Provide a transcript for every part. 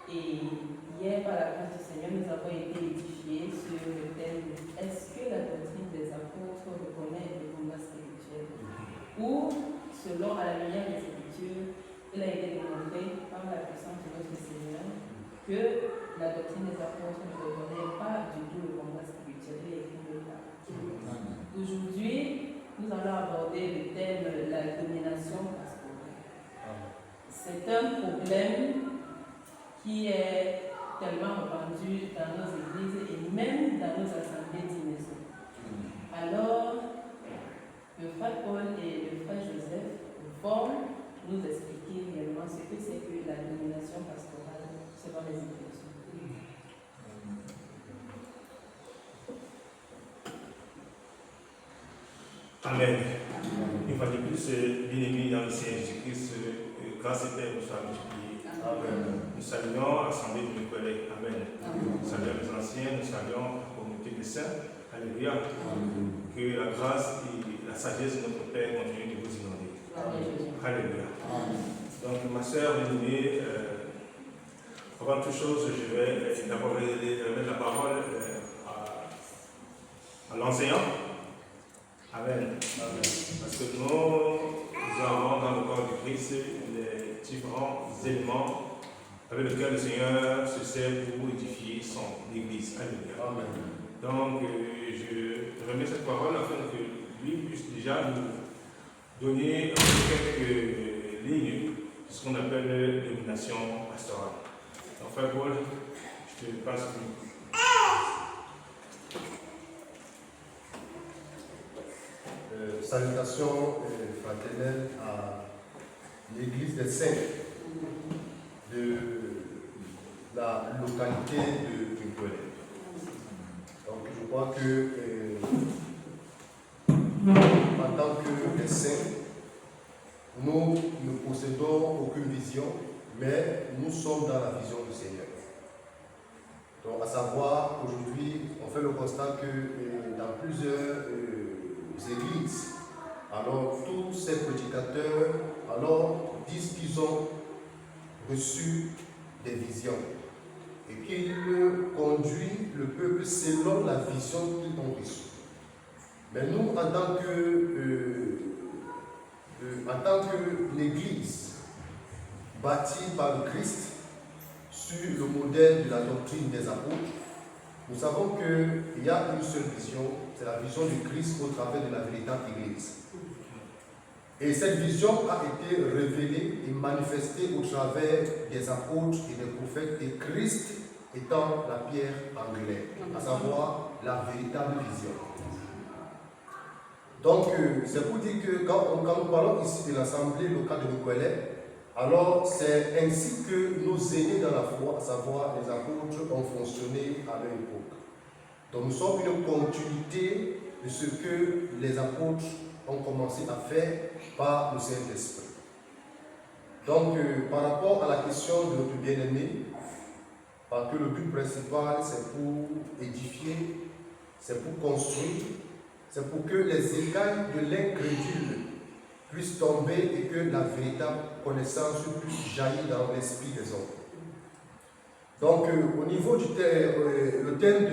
Et hier, par la grâce du Seigneur, nous avons été édifiés sur le thème de est-ce que la doctrine des apôtres reconnaît le combat spirituel? Ou, selon à la lumière des Écritures, il a été démontré par la puissance de notre Seigneur que la doctrine des apôtres ne reconnaît pas du tout le combat spirituel. Il est écrit de là. Aujourd'hui, nous allons aborder le thème de la domination pastorale. C'est un problème qui est tellement répandu dans nos églises et même dans nos assemblées d'Ineso. Alors, le frère Paul et le frère Joseph vont nous expliquer réellement ce que c'est que la domination pastorale selon les Écritures. Amen. Une fois de plus, bien-aimés dans le Seigneur Jésus-Christ, grâce et paix nous soient multipliées. Amen. Nous saluons l'Assemblée de nos collègues. Amen. Nous saluons les anciens, nous saluons la communauté des saints. Alléluia. Que la grâce et la sagesse de notre Père continuent de vous inonder. Alléluia. Donc, ma soeur bien-aimée, avant toute chose, je vais d'abord remettre la parole à l'enseignant. Amen. Parce que nous avons dans le corps du Christ les différents éléments avec lesquels le Seigneur se sert pour édifier son Église. Alléluia. Donc, je remets cette parole afin que lui puisse déjà nous donner quelques lignes de ce qu'on appelle la domination pastorale. Donc, frère Paul, je te passe le micro. Salutations fraternelles à l'Église des Saints de la localité de Quinquelin. Donc je crois que en tant que les Saints, nous ne possédons aucune vision, mais nous sommes dans la vision du Seigneur. Donc à savoir, aujourd'hui, on fait le constat que dans plusieurs églises, alors tous ces prédicateurs disent qu'ils ont reçu des visions et qu'ils conduisent le peuple selon la vision qu'ils ont reçue. Mais nous, en tant que l'Église bâtie par le Christ sur le modèle de la doctrine des apôtres, nous savons qu'il y a une seule vision, c'est la vision du Christ au travers de la véritable Église. Et cette vision a été révélée et manifestée au travers des apôtres et des prophètes, et Christ étant la pierre angulaire, à savoir la véritable vision. Donc, c'est pour dire que quand nous parlons ici de l'Assemblée locale de Quinquelin, alors c'est ainsi que nos aînés dans la foi, à savoir les apôtres, ont fonctionné à leur époque. Donc nous sommes une continuité de ce que les apôtres ont commencé à faire par le Saint-Esprit. Donc par rapport à la question de notre bien-aimé, parce que le but principal c'est pour édifier, c'est pour construire, c'est pour que les écailles de l'incrédule puissent tomber et que la véritable connaissance puisse jaillir dans l'esprit des hommes. Donc, au niveau du thème, le thème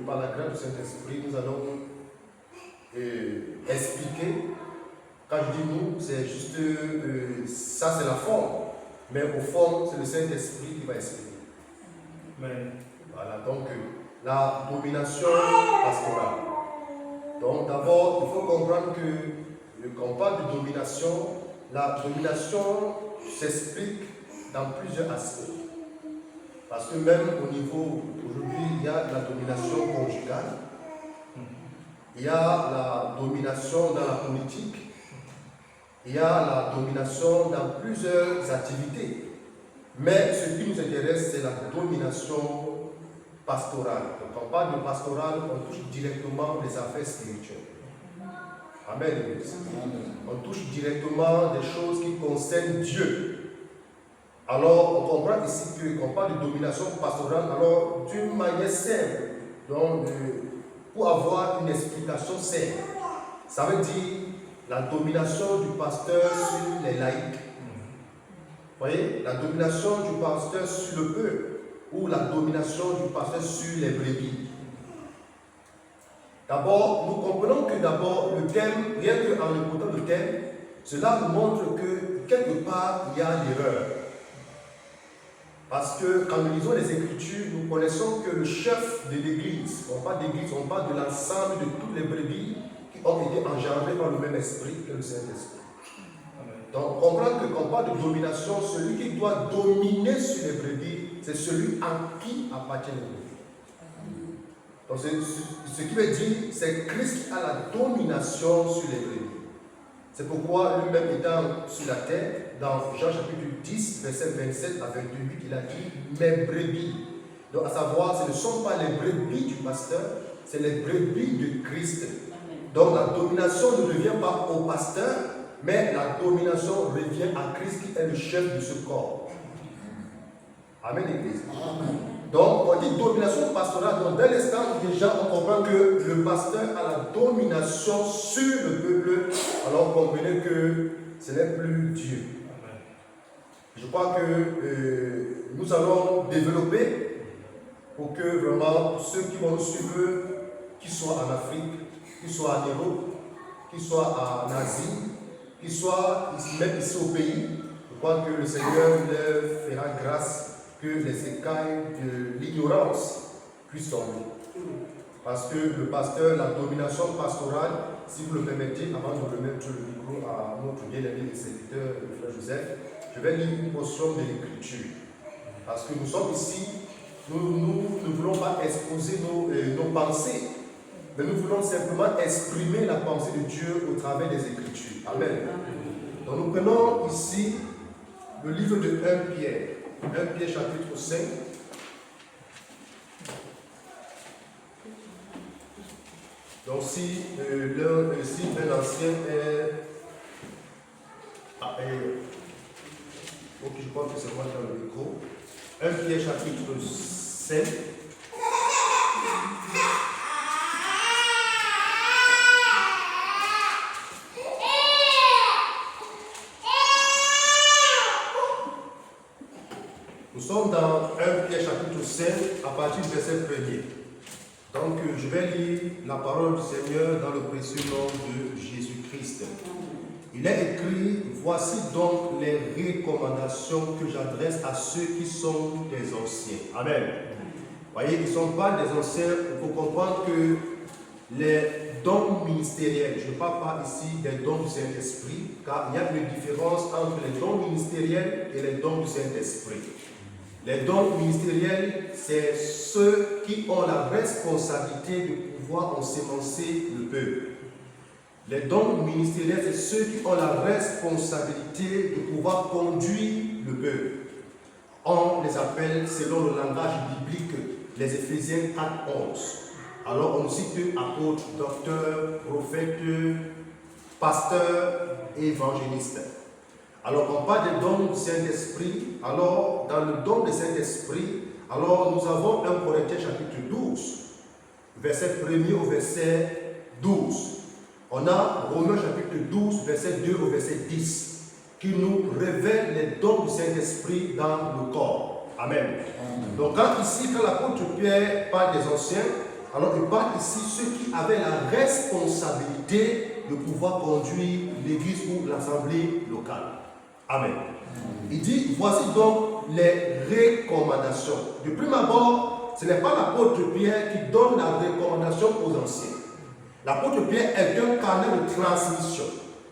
par la grâce du Saint-Esprit, nous allons expliquer. Quand je dis nous, c'est juste ça, c'est la forme, mais au fond, c'est le Saint-Esprit qui va expliquer. Amen. Voilà, donc la domination pastorale. Donc d'abord, il faut comprendre que quand on parle de domination, la domination s'explique dans plusieurs aspects. Parce que même au niveau, aujourd'hui, il y a la domination conjugale, il y a la domination dans la politique, il y a la domination dans plusieurs activités. Mais ce qui nous intéresse, c'est la domination pastorale. Donc, quand on parle de pastorale, on touche directement les affaires spirituelles. Amen. On touche directement des choses qui concernent Dieu. Alors, on comprend ici que quand on parle de domination pastorale, alors d'une manière simple, donc, pour avoir une explication simple, ça veut dire la domination du pasteur sur les laïcs. voyez, la domination du pasteur sur le peuple ou la domination du pasteur sur les brebis. D'abord, nous comprenons que d'abord le thème, rien qu'en écoutant le thème, cela nous montre que quelque part il y a l'erreur. Parce que quand nous lisons les Écritures, nous connaissons que le chef de l'Église, on parle d'église, on parle de l'ensemble de toutes les brebis qui ont été engendrées par le même esprit que le Saint-Esprit. Donc, comprendre que quand on parle de domination, celui qui doit dominer sur les brebis, c'est celui à qui appartient les brebis. Donc, ce qui veut dire, c'est Christ qui a la domination sur les brebis. C'est pourquoi lui-même étant sur la terre, dans Jean chapitre 10, verset 27 à 28, il a dit « mes brebis ». Donc, à savoir, ce ne sont pas les brebis du pasteur, c'est les brebis de Christ. Donc, la domination ne revient pas au pasteur, mais la domination revient à Christ qui est le chef de ce corps. Amen, Église. Donc, on dit domination pastorale. Donc, dès l'instant, déjà, on comprend que le pasteur a la domination sur le peuple. Alors, comprenez que ce n'est plus Dieu. Je crois que nous allons développer pour que vraiment ceux qui vont nous suivre, qu'ils soient en Afrique, qu'ils soient en Europe, qu'ils soient en Asie, qu'ils soient même ici au pays, je crois que le Seigneur leur fera grâce que les écailles de l'ignorance puissent tomber. Parce que le pasteur, la domination pastorale, si vous le permettez, avant de remettre le micro à notre bien-aimé serviteur, le frère Joseph, je vais lire une portion de l'Écriture. Parce que nous sommes ici, nous ne voulons pas exposer nos pensées, mais nous voulons simplement exprimer la pensée de Dieu au travers des Écritures. Amen. Donc nous prenons ici le livre de 1 Pierre. 1 Pierre chapitre 5. Donc si un ancien est... ok, je crois que c'est moi dans le micro. 1 Pierre chapitre 5. Nous sommes dans 1 Pierre chapitre 5 à partir du verset 1er. Donc je vais lire la parole du Seigneur dans le précieux nom de Jésus-Christ. Il est écrit, voici donc les recommandations que j'adresse à ceux qui sont des anciens. Amen. Voyez, ils ne sont pas des anciens, il faut comprendre que les dons ministériels, je ne parle pas ici des dons du Saint-Esprit, car il y a une différence entre les dons ministériels et les dons du Saint-Esprit. Les dons ministériels, c'est ceux qui ont la responsabilité de pouvoir ensemencer le peuple. Les dons ministériels, c'est ceux qui ont la responsabilité de pouvoir conduire le peuple. On les appelle, selon le langage biblique, les Éphésiens 4:11. Alors on cite apôtres, docteurs, prophètes, pasteurs et évangélistes. Alors, on parle des dons du Saint-Esprit. Alors, dans le don du Saint-Esprit, alors nous avons 1 Corinthiens chapitre 12, verset 1er au verset 12. On a Romains chapitre 12, verset 2 au verset 10, qui nous révèle les dons du Saint-Esprit dans le corps. Amen. Donc, quand l'apôtre Pierre parle des anciens, alors il parle ici ceux qui avaient la responsabilité de pouvoir conduire l'église ou l'assemblée locale. Amen. Il dit, voici donc les recommandations. De prime abord, ce n'est pas l'apôtre Pierre qui donne la recommandation aux anciens. L'apôtre Pierre est un carnet de transmission.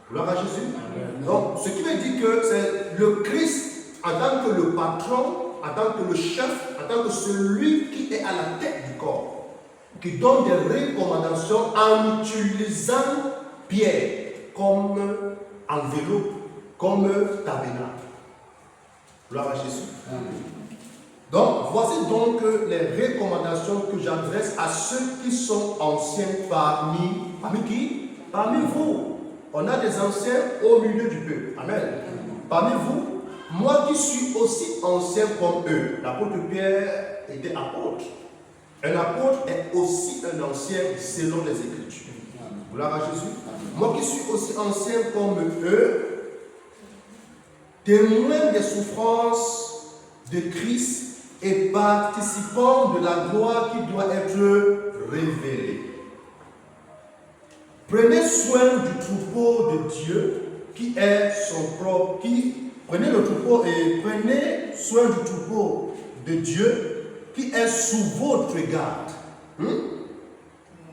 Gloire à Jésus. Amen. Donc, ce qui veut dire que c'est le Christ en tant que le patron, en tant que le chef, en tant que celui qui est à la tête du corps, qui donne des recommandations en utilisant Pierre comme enveloppe, comme tabernacle. Gloire à Jésus. Amen. Donc, voici donc les recommandations que j'adresse à ceux qui sont anciens parmi qui? Parmi vous. On a des anciens au milieu du peuple. Amen. Parmi vous, moi qui suis aussi ancien comme eux. L'apôtre Pierre était apôtre. Un apôtre est aussi un ancien selon les Écritures. Gloire à Jésus. Moi qui suis aussi ancien comme eux, témoins des souffrances de Christ et participants de la gloire qui doit être révélée. Prenez soin du troupeau de Dieu qui est son propre, prenez soin du troupeau de Dieu qui est sous votre garde.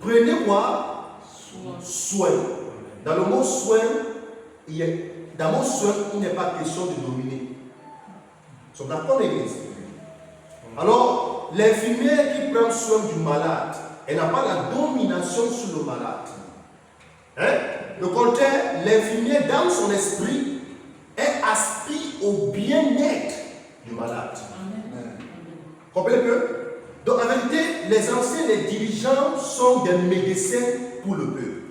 Prenez quoi? Soin. Dans le mot soin, il n'est pas question de dominer. Nous sommes d'accord, l'église? Alors, l'infirmière qui prend soin du malade, elle n'a pas la domination sur le malade. Le contraire, l'infirmière, dans son esprit, elle aspire au bien-être du malade. Comprenez peu? Donc, en réalité, les anciens, les dirigeants sont des médecins pour le peuple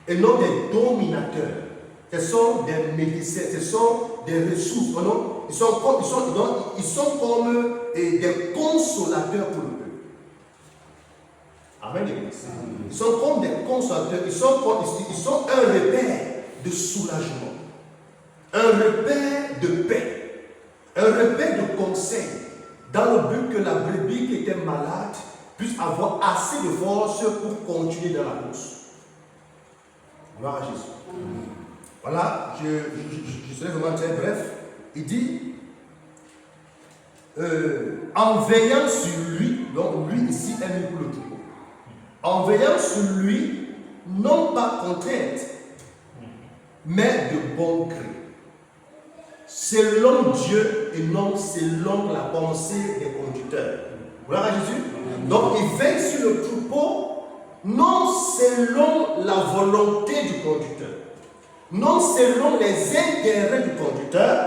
et non des dominateurs. Ce sont des médecins, ce sont des ressources. Non? Ils sont comme des consolateurs pour le peuple. Amen. Ils sont comme des consolateurs, ils sont un repère de soulagement, un repère de paix, un repère de conseil, dans le but que la brebis qui était malade puisse avoir assez de force pour continuer dans la course. Gloire à Jésus. Voilà, je serai vraiment très bref. Il dit, en veillant sur lui, donc lui ici est mis pour le troupeau. En veillant sur lui, non pas contrainte, mais de bon gré. Selon Dieu et non selon la pensée des conducteurs. Gloire à Jésus. Donc il veille sur le troupeau, non selon la volonté du conducteur, non selon les intérêts du conducteur,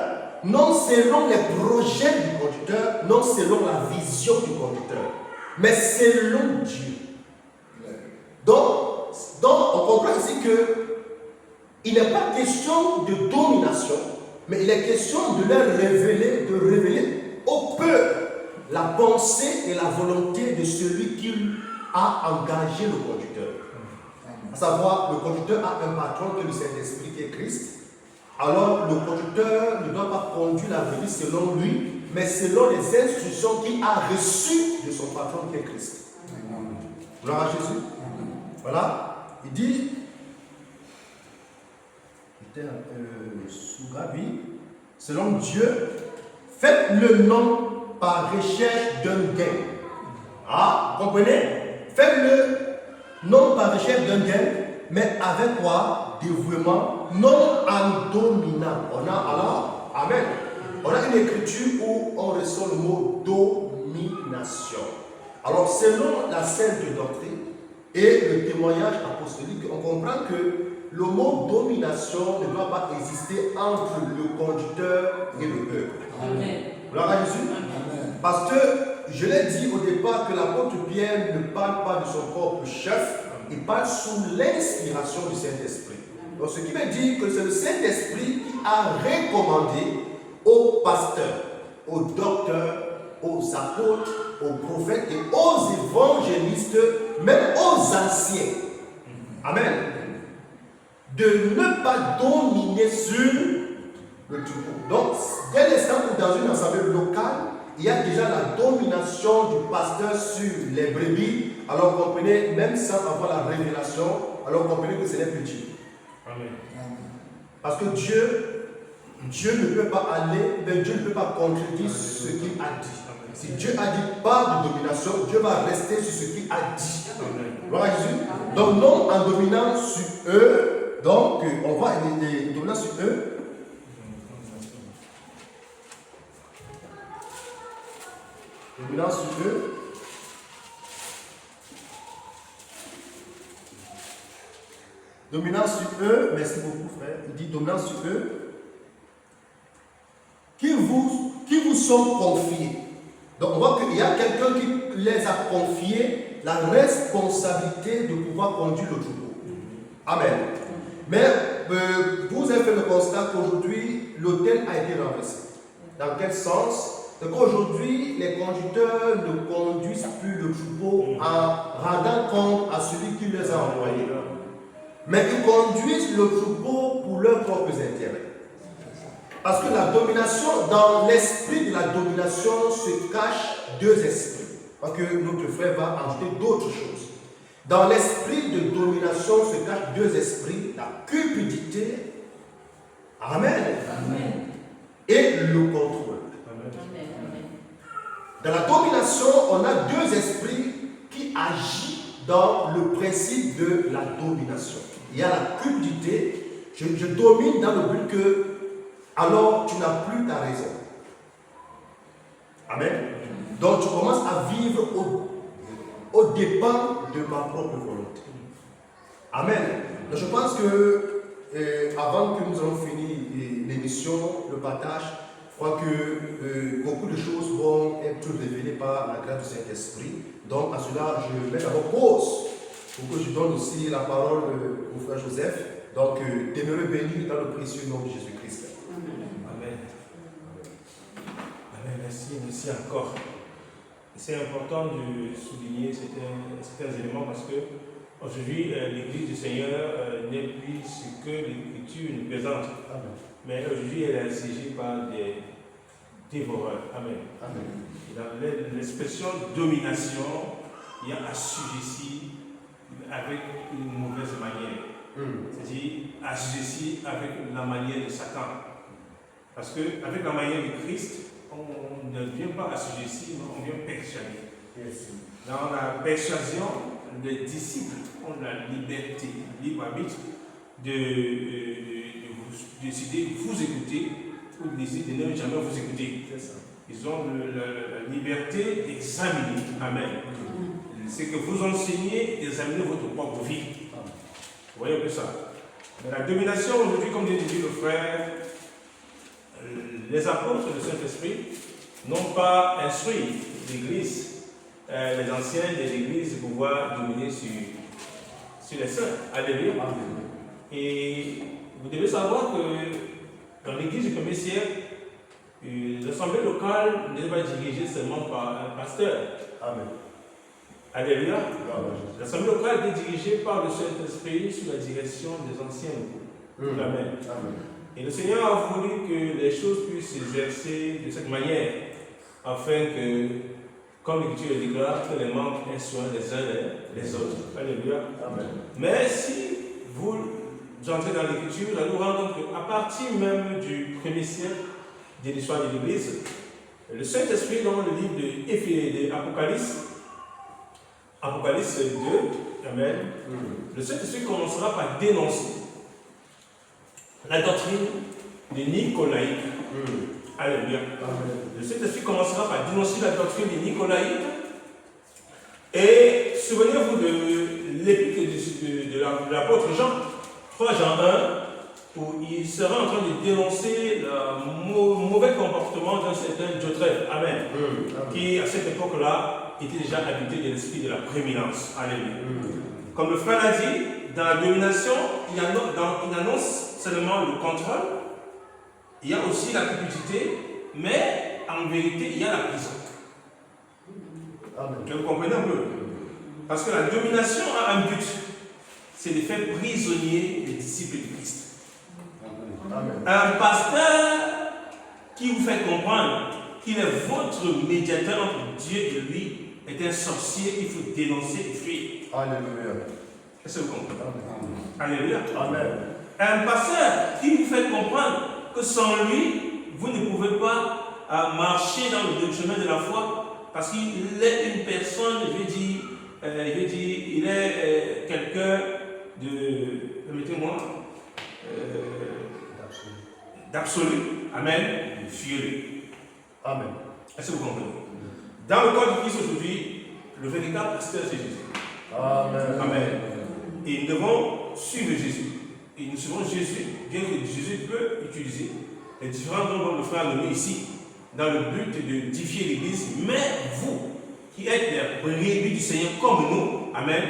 non selon les projets du conducteur, non selon la vision du conducteur, mais selon Dieu. Donc on comprend ici qu'il n'est pas question de domination, mais il est question de leur révéler au peuple la pensée et la volonté de celui qui a engagé le conducteur. À savoir, le conducteur a un patron que le Saint-Esprit qui est Christ. Alors, le conducteur ne doit pas conduire la brebis selon lui, mais selon les instructions qu'il a reçues de son patron qui est Christ. Gloire à Jésus. Voilà. Il dit, selon Dieu, faites le nom par recherche d'un gain. Ah, vous comprenez? Faites-le non par recherche d'un gain, mais avec quoi? Dévouement, non en dominant. On a alors, amen. On a une écriture où on ressent le mot domination. Alors, selon la sainte doctrine et le témoignage apostolique, on comprend que le mot domination ne doit pas exister entre le conducteur et le peuple. Amen. Gloire à Jésus. Amen. Parce que je l'ai dit au départ que l'apôtre Pierre ne parle pas de son propre chef, il parle sous l'inspiration du Saint-Esprit. Donc ce qui veut dire que c'est le Saint-Esprit qui a recommandé aux pasteurs, aux docteurs, aux apôtres, aux prophètes et aux évangélistes, même aux anciens. Amen. De ne pas dominer sur le troupeau. Donc, dès l'instant où dans une assemblée locale, il y a déjà la domination du pasteur sur les brebis, alors comprenez, même sans avoir la révélation, alors comprenez que ce n'est plus Dieu. Amen. Parce que Dieu ne peut pas aller, mais Dieu ne peut pas contredire ce qu'il a dit. Si Dieu a dit pas de domination, Dieu va rester sur ce qu'il a dit. Gloire à Jésus. Donc non en dominant sur eux, donc on va dominant sur eux. Dominant sur eux. Dominant sur eux, merci beaucoup frère, il dit dominant sur eux, qui vous sont confiés. Donc on voit qu'il y a quelqu'un qui les a confiés la responsabilité de pouvoir conduire le troupeau. Amen. Mais vous avez fait le constat qu'aujourd'hui, l'autel a été renversé. Dans quel sens? C'est qu'aujourd'hui, les conducteurs ne conduisent plus le troupeau en rendant compte à celui qui les a envoyés. Mais ils conduisent le troupeau pour leurs propres intérêts. Parce que la domination, dans l'esprit de la domination se cachent deux esprits. Parce que notre frère va ajouter d'autres choses. Dans l'esprit de domination se cachent deux esprits, la cupidité, amen, Amen. et le contrôle. Amen. Amen. Dans la domination, on a deux esprits qui agissent dans le principe de la domination. Il y a la cupidité, je domine dans le but que, alors tu n'as plus ta raison. Amen. Donc tu commences à vivre au dépens de ma propre volonté. Amen. Donc, je pense que avant que nous allons finir l'émission, le partage, je crois que beaucoup de choses vont être révélées par la grâce du Saint-Esprit. Donc à cela, je mets d'abord pause pour que je donne aussi la parole au frère Joseph. Donc demeurez bénis dans le précieux nom de Jésus-Christ. Amen. Amen. Merci encore. C'est important de souligner certains éléments parce que aujourd'hui, l'Église du Seigneur n'est plus ce que l'Écriture nous présente. Amen. Mais aujourd'hui, elle est assiégée par des dévoreurs. Amen. Amen. Et dans l'expression domination, il y a assujetti avec une mauvaise manière. C'est-à-dire assujetti avec la manière de Satan. Parce qu'avec la manière de Christ, on ne vient pas assujetti, mais on vient persuader. Yes. Dans la persuasion, les disciples ont la liberté, libre arbitre, de décider de vous écouter ou de décider de ne jamais vous écouter. Ils ont la liberté d'examiner. Amen. C'est que vous enseignez d'examiner votre propre vie. Vous voyez un peu ça. Mais la domination aujourd'hui, comme dit le frère, les apôtres du Saint-Esprit n'ont pas instruit l'Église, les anciens de l'Église, de pouvoir dominer sur les saints. Alléluia. Et vous devez savoir que dans l'Église du 1er siècle, l'assemblée locale n'est pas dirigée seulement par un pasteur. Amen. Alléluia. L'assemblée locale est dirigée par le Saint-Esprit sous la direction des anciens locaux. Amen. Et le Seigneur a voulu que les choses puissent s'exercer de cette manière, afin que, comme l'Écriture le déclare, que les membres aient soin les uns les autres. Alléluia. Amen. Mais si vous entrez dans l'Écriture, vous allez vous rendre compte qu'à partir même du 1er siècle de l'histoire de l'Église, le Saint-Esprit, dans le livre de Apocalypse 2, Amen, le Saint-Esprit commencera par dénoncer la doctrine des Nicolaïtes. Alléluia. Le Saint-Esprit commencera par dénoncer la doctrine des Nicolaïtes. Et souvenez-vous de l'épître de l'apôtre Jean, 3 Jean 1, où il sera en train de dénoncer le mauvais comportement d'un certain Diotrephe, Amen, qui à cette époque-là était déjà habité de l'esprit de la prééminence. Alléluia. Comme le frère l'a dit, dans la domination, il annonce seulement le contrôle, il y a aussi la cupidité, mais en vérité, il y a la prison. Amen. Vous comprenez un peu? Parce que la domination a un but, c'est de faire prisonnier les disciples de Christ. Amen. Un pasteur qui vous fait comprendre qu'il est votre médiateur entre Dieu et lui est un sorcier qu'il faut dénoncer et fuir. Alléluia. Est-ce que vous comprenez? Amen. Alléluia. Amen. Un pasteur qui vous fait comprendre que sans lui, vous ne pouvez pas marcher dans le chemin de la foi, parce qu'il est une personne, il est quelqu'un de, permettez-moi, d'absolu. Amen. Furieux. Amen. Est-ce que vous comprenez? Dans le corps de Christ aujourd'hui, le véritable pasteur, c'est Jésus. Amen. Amen. Et nous devons suivre Jésus. Et nous suivons Jésus, bien que Jésus peut utiliser les différents dons dont le frère a donné ici, dans le but de édifier l'Église. Mais vous, qui êtes les brebis du Seigneur comme nous, Amen,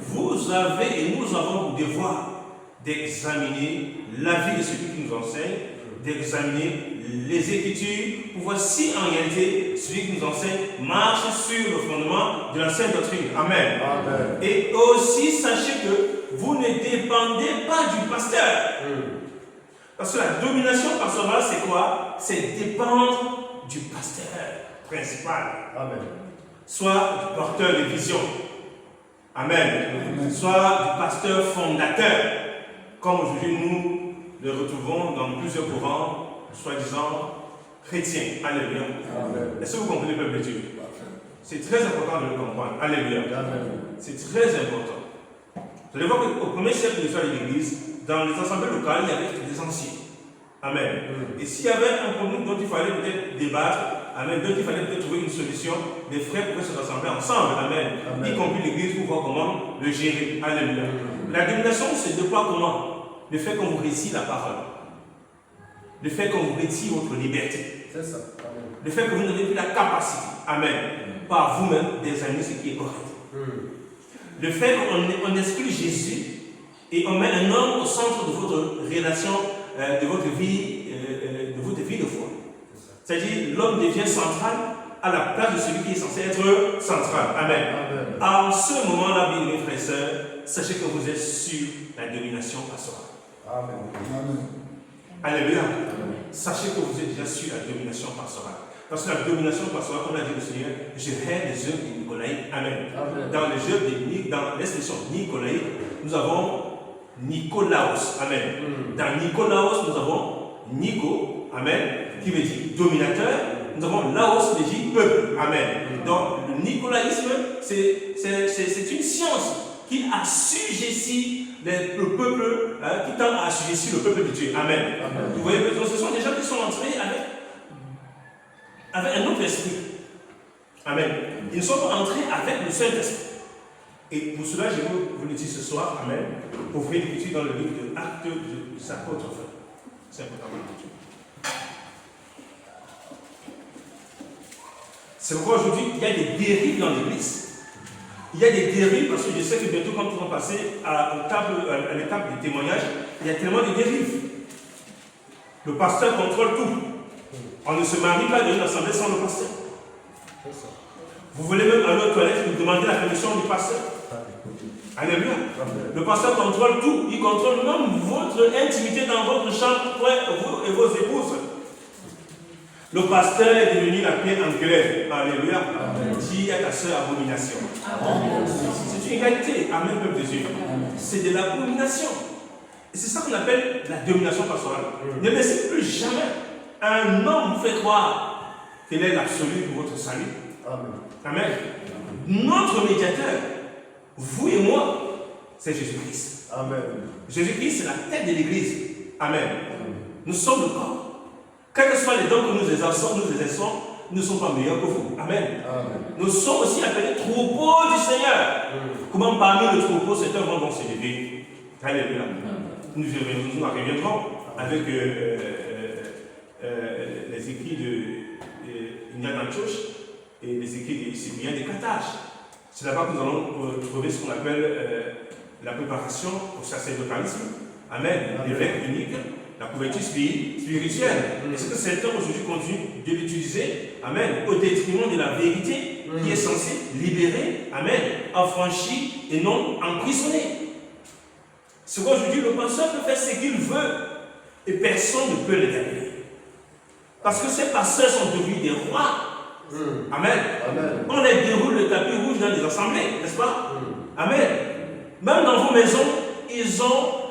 vous avez et nous avons pour devoir d'examiner la vie de celui qui nous enseigne, d'examiner les Écritures pour voir si en réalité celui qui nous enseigne marche sur le fondement de la sainte doctrine. Amen. Amen. Et aussi sachez que vous ne dépendez pas du pasteur. Parce que la domination pastorale, c'est quoi? C'est dépendre du pasteur principal. Amen. Soit du porteur de vision. Amen. Soit du pasteur fondateur. Comme aujourd'hui nous le retrouvons dans plusieurs courants, soi-disant chrétiens. Alléluia. Est-ce que vous comprenez le peuple de Dieu? C'est très important de le comprendre. Alléluia. C'est très important. Vous allez voir qu'au premier siècle de l'histoire de l'Église, dans les assemblées locales, il y avait des anciens. Amen. Et s'il y avait un problème dont il fallait peut-être débattre, amen, dont il fallait peut-être trouver une solution, les frères pouvaient se rassembler ensemble. Amen. Y compris l'Église pour voir comment le gérer. Alléluia. La domination, c'est de quoi comment? Le fait qu'on vous récite la parole. Le fait qu'on vous retire votre liberté. C'est ça. Le fait que vous n'avez plus la capacité, amen, par vous-même d'examiner ce qui est correct. Le fait qu'on exclut Jésus et on met un homme au centre de votre relation, de votre vie de foi. C'est-à-dire l'homme devient central à la place de celui qui est censé être central. Amen. En ce moment-là, bien mes frères et sœurs, sachez que vous êtes sur la domination pastorale. Amen. Alléluia. Sachez que vous êtes déjà sur la domination pastorale. Parce que la domination pastorale, comme l'a dit le Seigneur, je hais les œuvres des Nicolaïtes. Amen. Dans les œuvres dans l'expression Nicolaïque, nous avons Nicolaos. Amen. Dans Nicolaos, nous avons Nico, amen, qui veut dire dominateur. Nous avons Laos qui veut dire peuple. Amen. Donc le nicolaïsme, c'est une science qui assujettit le peuple, qui tend à assujettir le peuple de Dieu. Amen. Vous voyez, ce sont des gens qui sont entrés avec un autre esprit. Amen. Ils ne sont pas entrés avec le Saint-Esprit. Et pour cela, je vais vous le dire ce soir, amen, pour vous étudier dans le livre de Actes des Apôtres. C'est important. C'est pourquoi aujourd'hui, il y a des dérives dans l'Église. Il y a des dérives parce que je sais que bientôt, quand nous allons passer à l'étape du témoignage, il y a tellement de dérives. Le pasteur contrôle tout. On ne se marie pas dans une assemblée sans le pasteur. Vous voulez même aller aux toilettes, vous demandez la permission du pasteur. Alléluia. Le pasteur contrôle tout. Il contrôle même votre intimité dans votre chambre, vous et vos épouses. Le pasteur est devenu la pierre angulaire. Alléluia. Dis à ta soeur abomination. C'est une égalité. Amen, peuple de Dieu. C'est de l'abomination. Et c'est ça qu'on appelle la domination pastorale. Ne laissez plus jamais un homme vous faire croire qu'il est l'absolu pour votre salut. Amen. Notre médiateur, vous et moi, c'est Jésus-Christ. Amen. Jésus-Christ, c'est la tête de l'Église. Amen. Nous sommes le corps. Quels que soient les dons que nous exerçons, nous ne sommes pas meilleurs que vous. Amen. Nous sommes aussi appelés troupeaux du Seigneur. Comment parmi le troupeau, certains vont donc s'élever. Alléluia. Nous en reviendrons avec les écrits d'Ignace d'Antioche et les écrits des Cypriens de Carthage. C'est là-bas que nous allons trouver ce qu'on appelle la préparation au sacerdotalisme. Amen. L'évêque unique, la couverture spirituelle. Est-ce que certains aujourd'hui continuent de l'utiliser, amen, au détriment de la vérité qui est censée libérer, amen, affranchir et non emprisonner? C'est qu'aujourd'hui le pasteur peut faire ce qu'il veut et personne ne peut le gagner. Parce que ces pasteurs sont devenus des rois. Amen. On les déroule le tapis rouge dans les assemblées, n'est-ce pas? Amen. Même dans vos maisons, ils ont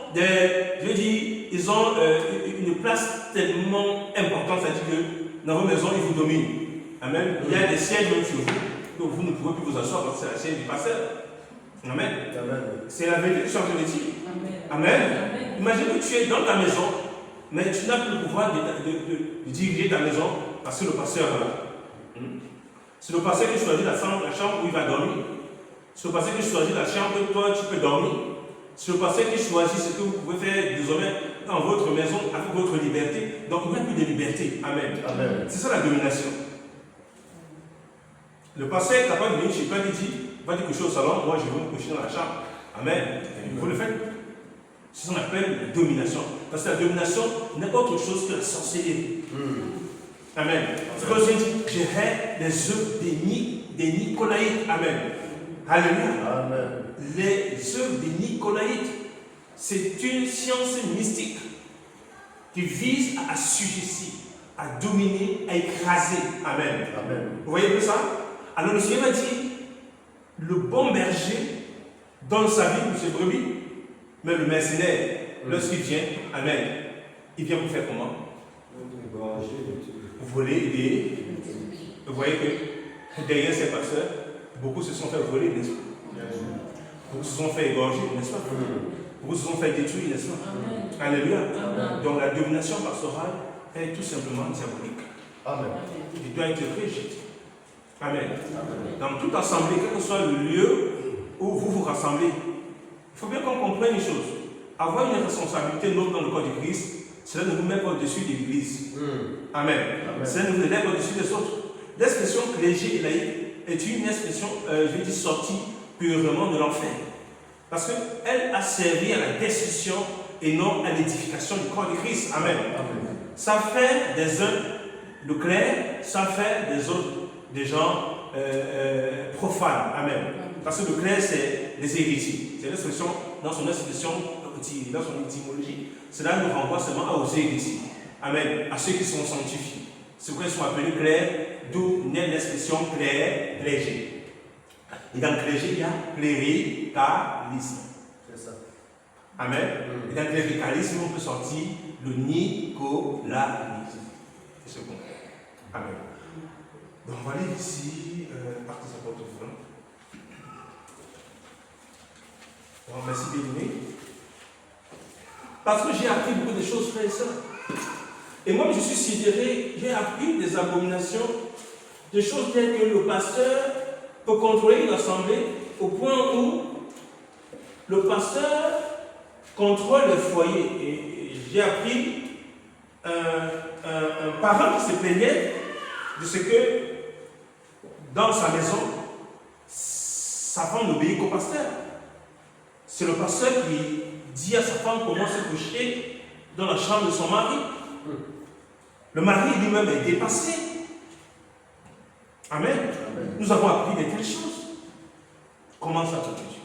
une place tellement importante, c'est-à-dire que dans vos maisons, ils vous dominent. Amen. Il y a des sièges même sur vous, donc vous ne pouvez plus vous asseoir parce que c'est la siège du pasteur. Amen. C'est la vérité que je suis en train de dire. Amen. Imagine que tu es dans ta maison, mais tu n'as plus le pouvoir de diriger ta maison parce que le pasteur est là. C'est le pasteur qui choisit la chambre où il va dormir. C'est le pasteur qui choisit la chambre où toi tu peux dormir. C'est le pasteur qui choisit ce que vous pouvez faire désormais dans votre maison avec votre liberté. Donc il n'y a plus de liberté. Amen. C'est ça la domination. Le pasteur est capable de venir chez toi et dire, va te coucher au salon, moi je vais me coucher dans la chambre. Amen. Vous le faites. C'est ce qu'on appelle la domination. Parce que la domination n'est pas autre chose que la sorcellerie. Amen. C'est comme je dis, je hais les œuvres des Nicolaïtes. Amen. Alléluia. Les œuvres des Nicolaïtes, c'est une science mystique qui vise à assujettir, à dominer, à écraser. Amen. Amen. Vous voyez un peu ça? Alors le Seigneur m'a dit, le bon berger donne sa vie pour ses brebis, mais le mercenaire, lorsqu'il vient, amen, il vient pour faire comment? Voler et... Vous voyez que derrière ces pasteurs, beaucoup se sont fait voler, n'est-ce pas? Beaucoup se sont fait égorger, n'est-ce pas? Beaucoup se sont fait détruire, n'est-ce pas? Alléluia. Donc la domination pastorale est tout simplement diabolique. Amen. Il doit être rejeté. Amen. Dans toute assemblée, quel que soit le lieu où vous vous rassemblez, il faut bien qu'on comprenne une chose. Avoir une responsabilité nôtre dans le corps de Christ, cela ne vous met pas au-dessus de l'Église. Amen. Cela ne vous élève pas au-dessus des autres. L'expression clergé et laïque est une expression, je vais dire, sortie purement de l'enfer. Parce qu'elle a servi à la destruction et non à l'édification du corps de Christ. Amen. Ça fait des uns le clerc, ça fait des autres des gens profanes. Amen. Parce que le clerc, c'est les héritiers. C'est l'expression, dans son expression, dans son étymologie, cela nous renvoie seulement aux héritiers. Amen. À ceux qui sont sanctifiés. C'est pourquoi ils sont appelés clercs, d'où naît l'expression clerc, clergé. Et dans le clergé, il y a cléricalisme. C'est ça. Amen. Et dans le cléricalisme, on peut sortir le nicolaïsme. C'est ce qu'on fait. Amen. Donc on va lire ici, partie sa porte ouverte. Bon, merci bien-aimé. Parce que j'ai appris beaucoup de choses, frères et sœurs. Et moi, je suis sidéré, j'ai appris des abominations, des choses telles que le pasteur peut contrôler une assemblée au point où le pasteur contrôle le foyer. Et j'ai appris un parent qui se plaignait de ce que dans sa maison, sa femme n'obéit qu'au pasteur. C'est le pasteur qui dit à sa femme comment se coucher dans la chambre de son mari. Le mari lui-même est dépassé. Amen. Nous avons appris de telles choses. Comment ça, tout Dieu?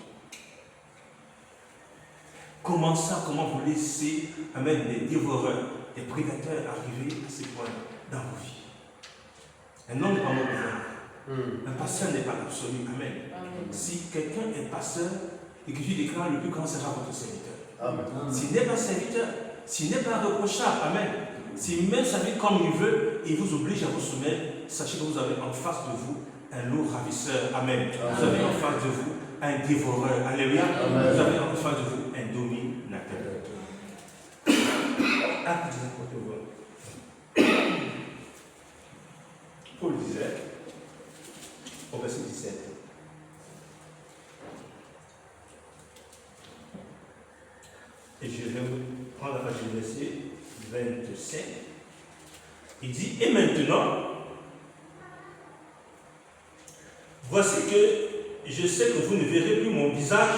Comment ça, comment vous laissez, amen, des dévoreurs, des prédateurs arriver à ces points dans vos vies? Un homme n'est pas mauvais. Un pasteur n'est pas l'absolu. Amen. Si quelqu'un est pasteur et que tu déclares, le plus grand sera votre serviteur. Amen. S'il n'est pas serviteur, s'il n'est pas reprochable, amen. S'il mène sa vie comme il veut et vous oblige à vous soumettre, sachez que vous avez en face de vous un loup ravisseur. Amen. Vous avez en face de vous un dévoreur. Alléluia. Vous avez en face de vous un dominateur. Acte des apôtres. Paul disait, au verset 17. Et je vais prendre la page du verset 27. Il dit, et maintenant, voici que je sais que vous ne verrez plus mon visage,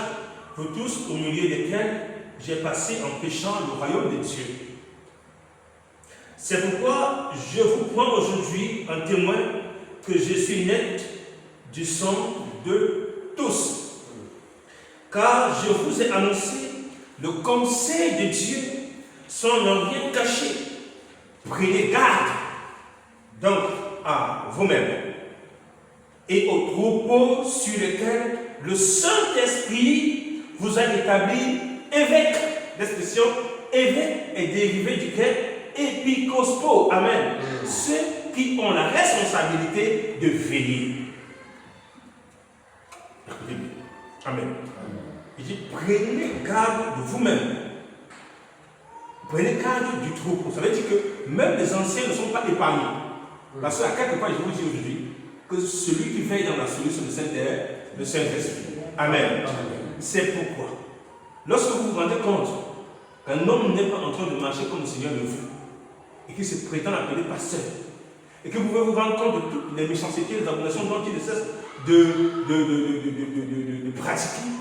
vous tous au milieu desquels j'ai passé en péchant le royaume de Dieu. C'est pourquoi je vous prends aujourd'hui en témoin que je suis net du sang de tous. Car je vous ai annoncé le conseil de Dieu sans en rien cacher. Prenez garde donc à vous-même et aux troupeaux sur lesquels le Saint-Esprit vous a établi évêque. L'expression évêque est dérivée du grec épikospo. Amen. Ceux qui ont la responsabilité de veiller. Écoutez bien. Amen. Il dit, prenez garde de vous-même. Prenez garde du troupeau. Ça veut dire que même les anciens ne sont pas épargnés. Parce qu'à quelque part, je vous dis aujourd'hui que celui qui veille dans la solution de le Saint-Esprit. Amen. C'est pourquoi, lorsque vous vous rendez compte qu'un homme n'est pas en train de marcher comme le Seigneur le veut, et qu'il se prétend appeler pasteur, et que vous pouvez vous rendre compte de toutes les méchancetés, les abominations dont il ne cesse de pratiquer,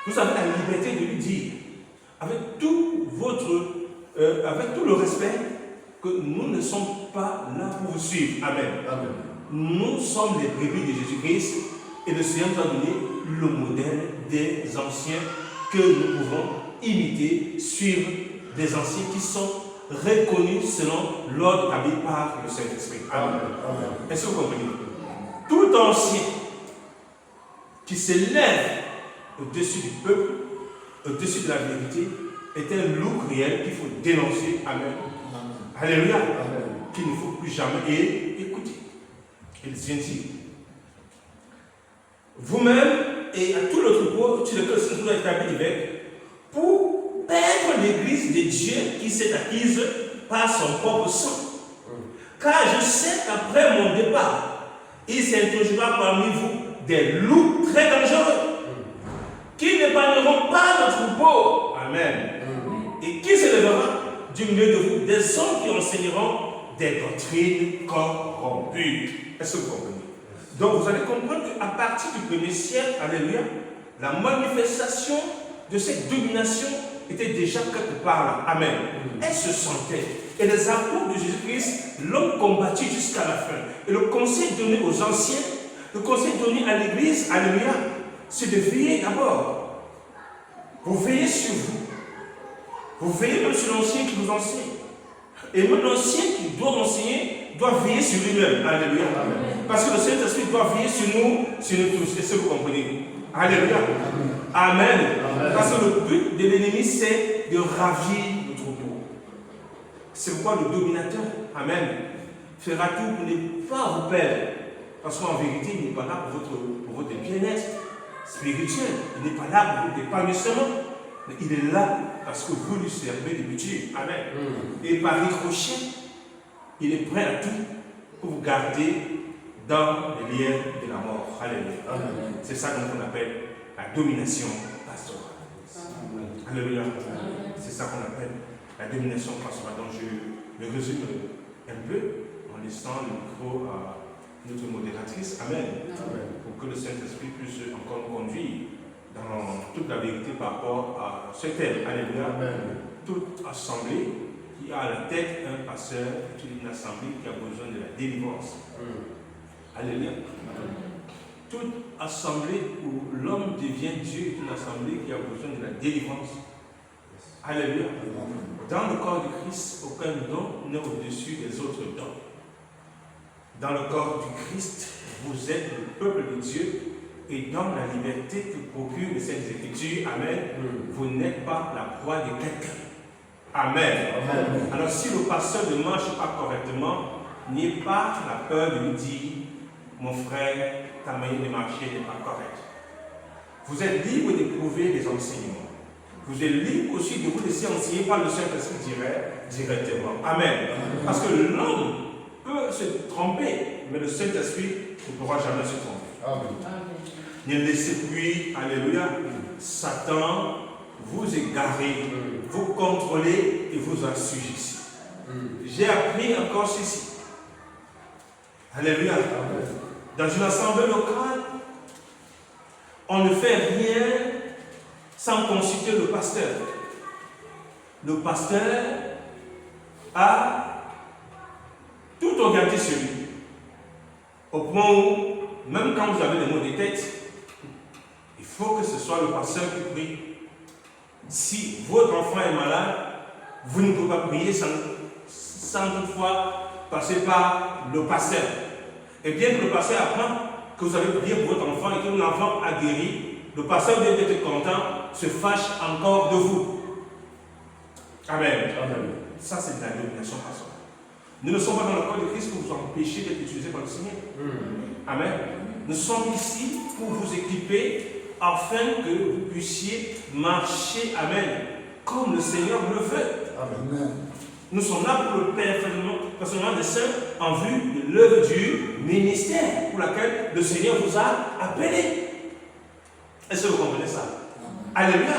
vous avez la liberté de lui dire, avec tout le respect, que nous ne sommes pas là pour vous suivre. Amen. Amen. Nous sommes les brebis de Jésus-Christ et le Seigneur nous a donné le modèle des anciens que nous pouvons imiter, suivre des anciens qui sont reconnus selon l'ordre établi par le Saint-Esprit. Amen. Est-ce que vous comprenez? Tout ancien qui s'élève au-dessus du peuple, au-dessus de la vérité, est un loup réel qu'il faut dénoncer. Amen. Alléluia. Qu'il ne faut plus jamais écouter. Il vient dire, vous-même et à tout le troupeau sur lequel le Seigneur a établi l'évêque, pour perdre l'église de Dieu qui s'est acquise par son propre sang. Car je sais qu'après mon départ, il s'introduira parmi vous des loups très dangereux, qui n'épargneront pas notre troupeau. Amen. Et qui s'élèvera du milieu de vous des hommes qui enseigneront des doctrines corrompues. Est-ce que vous comprenez? Donc vous allez comprendre qu'à partir du 1er siècle, alléluia, la manifestation de cette domination était déjà quelque part là. Amen. Elle se sentait. Et les apôtres de Jésus-Christ l'ont combattu jusqu'à la fin. Et le conseil donné aux anciens, le conseil donné à l'église, alléluia, c'est de veiller d'abord. Vous veillez sur vous. Vous veillez même sur l'ancien qui vous enseigne. Et même l'ancien qui doit enseigner doit veiller sur lui-même. Alléluia. Parce que le Saint-Esprit doit veiller sur nous tous. Est-ce que vous comprenez? Alléluia. Amen. Parce que le but de l'ennemi, c'est de ravir le troupeau. C'est pourquoi le dominateur, amen, fera tout pour ne pas vous perdre. Parce qu'en vérité, il n'est pas là pour votre bien-être spirituel. Il n'est pas là pour votre épanouissement. Mais il est là parce que vous lui servez d'habitude. Amen. Et par ricochet, il est prêt à tout pour vous garder dans les liens de la mort. Alléluia. C'est ça qu'on appelle la domination pastorale. Alléluia. C'est ça qu'on appelle la domination pastorale. Donc je le résume un peu en laissant le micro à notre modératrice. Amen. Pour que le Saint-Esprit puisse encore nous conduire dans toute la vérité par rapport à ce thème. Alléluia. Toute assemblée qui a à la tête un pasteur, est une assemblée qui a besoin de la délivrance. Alléluia. Toute assemblée où l'homme devient Dieu est une assemblée qui a besoin de la délivrance. Alléluia. Dans le corps de Christ, aucun don n'est au-dessus des autres dons. Dans le corps du Christ, vous êtes le peuple de Dieu et dans la liberté que procure les Saintes Écritures, amen, vous n'êtes pas la proie de quelqu'un. Amen. Alors si le pasteur ne marche pas correctement, n'ayez pas la peur de lui dire, mon frère, ta manière de marcher n'est pas correcte. Vous êtes libre d'éprouver les enseignements. Vous êtes libre aussi de vous laisser enseigner par le Saint-Esprit directement. Amen. Parce que l'homme peut se tromper, mais le Saint-Esprit ne pourra jamais se tromper. Amen. Ne laissez plus, alléluia, Satan vous égarer, vous contrôler et vous assujettir. J'ai appris encore ceci. Alléluia. Dans une assemblée locale, on ne fait rien sans consulter le pasteur. Le pasteur a tout orienté sur lui. Au point où, même quand vous avez des maux de tête, il faut que ce soit le pasteur qui prie. Si votre enfant est malade, vous ne pouvez pas prier sans toutefois passer par le pasteur. Et bien que le pasteur apprend que vous avez prié pour votre enfant et que l'enfant a guéri, le pasteur vient d'être content, se fâche encore de vous. Amen. Ça, c'est de la domination pastorale. Nous ne sommes pas dans le corps de Christ pour vous empêcher d'être utilisé par le Seigneur. Amen. Nous sommes ici pour vous équiper afin que vous puissiez marcher, amen, comme le Seigneur le veut. Amen. Nous sommes là pour le perfectionnement des saints en vue de l'œuvre du ministère pour laquelle le Seigneur vous a appelé. Est-ce que vous comprenez ça? Alléluia.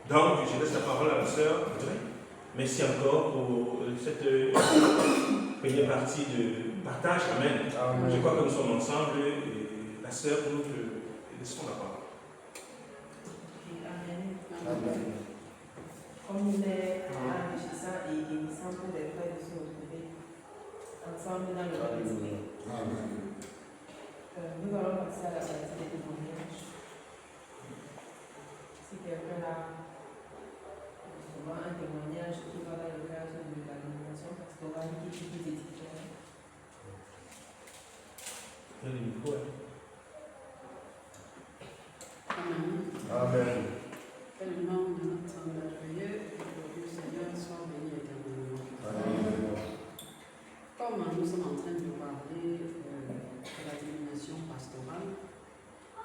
Donc, je laisse la parole à la sœur Audrey. Merci encore pour cette première partie de partage. Amen. Je crois que nous sommes ensemble et la sœur, nous laissons la parole. Amen. Comme il est enrichissant et bénissant pour les frères de se retrouver ensemble dans le même esprit. Nous allons passer à la partie des témoignages. Si quelqu'un a souvent un témoignage qui va dans le cadre de la domination pastorale qui est plus édifiant. Amen. Amen. Que le nom de notre merveilleux et glorieux Seigneur soit béni éternellement. Amen. Comme nous sommes en train de parler de la domination pastorale,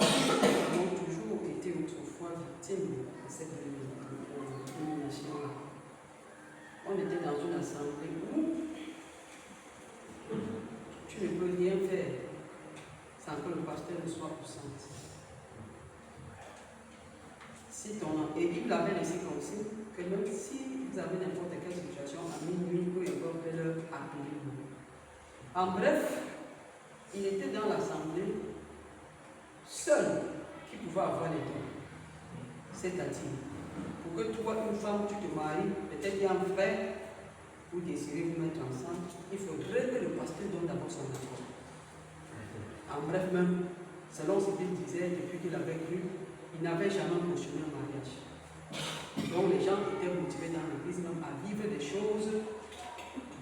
nous avons toujours été autrefois victimes de cette domination-là. On était dans une assemblée où tu ne peux rien faire sans que le pasteur ne soit absent. Et il avait laissé comme signe que même si vous avez n'importe quelle situation, à minuit, peu importe l'heure, appelez-nous. En bref, il était dans l'assemblée, seul qui pouvait avoir les dons. C'est-à-dire, pour que toi, une femme, tu te maries, peut-être qu'il y a un frère, vous désirez vous mettre ensemble, il faudrait que le pasteur donne d'abord son accord. En bref, même, selon ce qu'il disait depuis qu'il avait cru, il n'avait jamais cautionné un mariage. Donc les gens étaient motivés dans l'église même à vivre des choses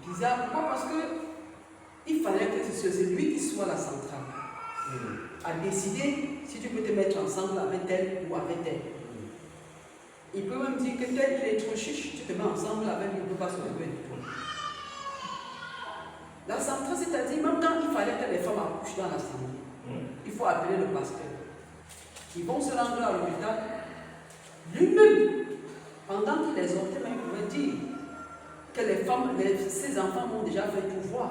bizarres. Pourquoi? Parce qu'il fallait que ce soit lui qui soit la centrale. À décider si tu peux te mettre ensemble avec tel ou avec tel. Il peut même dire que tel il est trop chiche, tu te mets ensemble avec lui, il ne peut pas s'occuper de toi. La centrale, c'est-à-dire même quand il fallait que les femmes accouchent dans l'assemblée, il faut appeler le pasteur. Ils vont se rendre à l'hôpital. Lui-même, pendant qu'il les exhortait, il pouvait dire que les femmes, ses enfants vont déjà fait tout voir.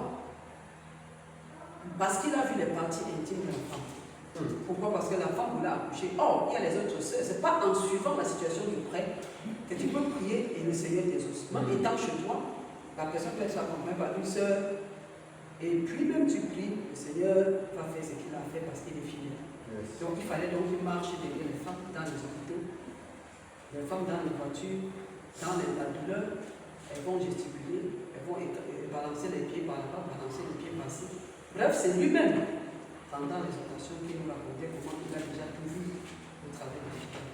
Parce qu'il a vu les parties intimes de la femme. Pourquoi? Parce que la femme voulait accoucher. Or, il y a les autres sœurs. Ce n'est pas en suivant la situation du prêtre que tu peux prier et le Seigneur t'exauce. Même étant chez toi, la personne peut être accompagnée par une sœur. Et puis même tu pries, le Seigneur va faire ce qu'il a fait parce qu'il est fidèle. Donc il fallait donc une marche derrière les femmes dans les hôpitaux, les femmes dans les voitures, dans la douleur, elles vont gesticuler, elles vont balancer les pieds par là-bas, balancer les pieds par-ci. Bref, c'est lui-même, pendant l'exhortation, qui nous racontait comment il a déjà tout vu au travers de l'hôpital.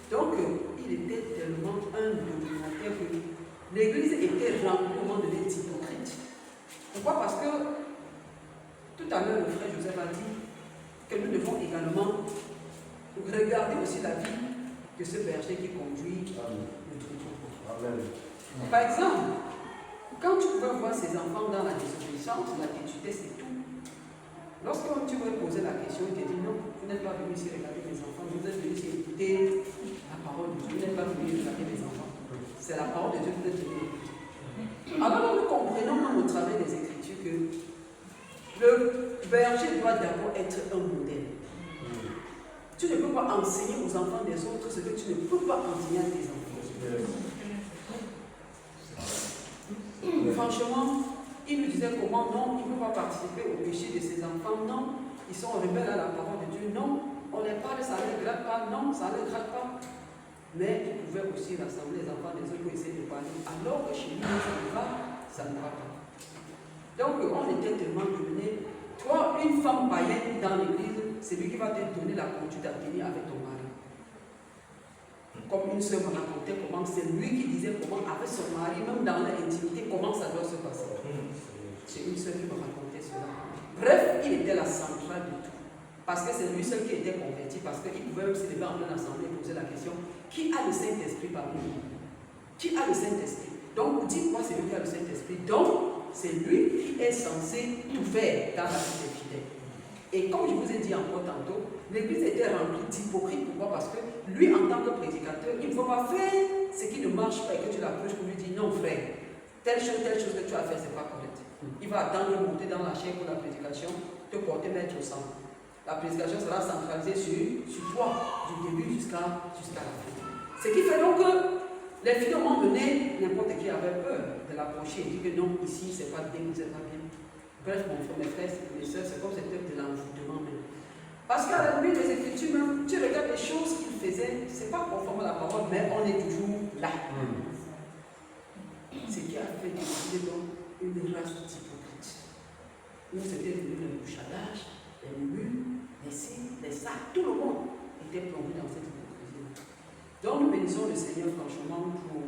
Donc il était tellement un dominateur que l'église était remplie au moment de d'hypocrites. Pourquoi? Parce que tout à l'heure le frère Joseph a dit que nous devons également regarder aussi la vie de ce berger qui conduit le troupeau. Par exemple, quand tu veux voir ces enfants dans la désobéissance, la détutesse et tout, lorsque tu veux poser la question, il te dit non, vous n'êtes pas venu ici regarder mes enfants, vous êtes venu ici écouter la parole de Dieu, vous n'êtes pas venu regarder mes enfants. C'est la parole de Dieu que vous êtes venu écouter. Alors nous comprenons même au travers des Écritures que le berger doit d'abord être un modèle. Tu ne peux pas enseigner aux enfants des autres ce que tu ne peux pas enseigner à tes enfants. Franchement, il nous disait comment non, il ne peut pas participer au péché de ses enfants, non, ils sont rebelles à la parole de Dieu, non, on les parle, ça ne les gratte pas, non, ça ne les gratte pas. Mais il pouvait aussi rassembler les enfants des autres pour essayer de parler, alors que chez lui, ça ne va pas. Donc on était tellement dominés. Toi, une femme païenne dans l'église, c'est lui qui va te donner la conduite à tenir avec ton mari. Comme une sœur me racontait comment c'est lui qui disait comment avec son mari, même dans l'intimité, comment ça doit se passer. C'est une sœur qui me racontait cela. Bref, il était la centrale de tout. Parce que c'est lui seul qui était converti, parce qu'il pouvait même se lever en pleine assemblée et poser la question, qui a le Saint-Esprit parmi nous? Qui a le Saint-Esprit? Donc, dis-moi, c'est lui qui a le Saint-Esprit. Donc, c'est lui qui est censé tout faire dans la vie des fidèles. Et comme je vous ai dit encore tantôt, l'église était remplie d'hypocrites. Pourquoi? Parce que lui, en tant que prédicateur, il ne faut pas faire ce qui ne marche pas et que tu l'approches pour lui dire non, frère, telle chose que tu as fait, ce n'est pas correct. Il va attendre de monter dans la chair pour la prédication, te porter mettre au centre. La prédication sera centralisée sur toi, du début jusqu'à la fin. Ce qui fait donc que les filles, à un moment donné, n'importe qui avait peur de l'approcher et dit que non, ici, c'est pas bien, c'est pas bien. Bref, mon frère, mes frères, mes soeurs, c'est comme c'était de l'envoûtement même. Parce qu'à la limite des Écritures, même, tu regardes les choses qu'il faisait, c'est pas conforme à la parole, mais on est toujours là. Ce qui a fait décider donc une race d'hypocrites. Nous, c'était devenu le bouchadage, les mules, les signes, les sacs, tout le monde était plongé dans cette hypocrisie. Donc nous bénissons le Seigneur franchement pour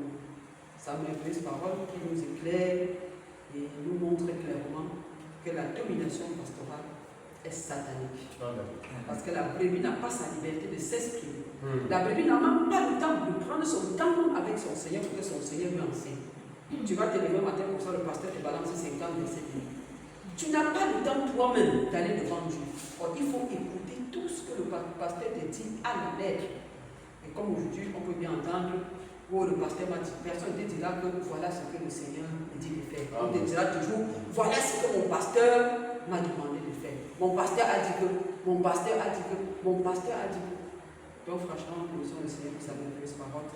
sa merveilleuse parole qui nous éclaire et nous montre clairement que la domination pastorale est satanique. Parce que la brebis n'a pas sa liberté de s'exprimer. La brebis n'a même pas le temps de prendre son temps avec son Seigneur pour que son Seigneur lui enseigne. Tu vas te lever un matin pour ça, le pasteur te balance 50 versets. Tu n'as pas le temps toi-même d'aller devant Dieu. Or, il faut écouter tout ce que le pasteur te dit à la lettre. Et comme aujourd'hui, on peut bien entendre, où le pasteur m'a dit, personne ne te dira que voilà ce que le Seigneur me dit de faire. On te dira toujours, voilà ce que mon pasteur m'a demandé de faire. Mon pasteur a dit que, mon pasteur a dit que, mon pasteur a dit que. Donc franchement, nous sommes le Seigneur pour sa merveilleuse parole.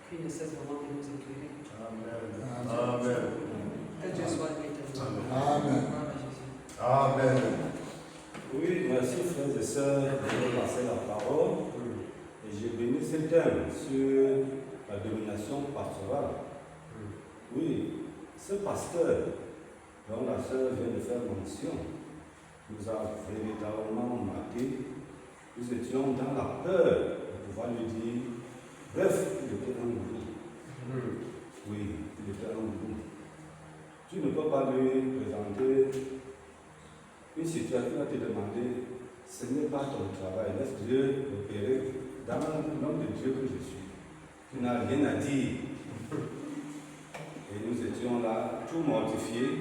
Qui ne cesse vraiment de nous éclairer. Amen. Amen. Que Dieu soit avec nous. Amen. Amen. Oui, merci frères et sœurs de passer la parole. Et j'ai béni ce thème sur la domination pastorale. Oui, ce pasteur dont la sœur vient de faire mention nous a véritablement marqué. Nous étions dans la peur de pouvoir lui dire, bref, il était un gourou. Oui, il était un gourou. Tu ne peux pas lui présenter une situation, il va te demander, ce n'est pas ton travail, laisse Dieu opérer dans l'homme de Dieu que je suis. Tu n'as rien à dire. Et nous étions là, tout mortifiés,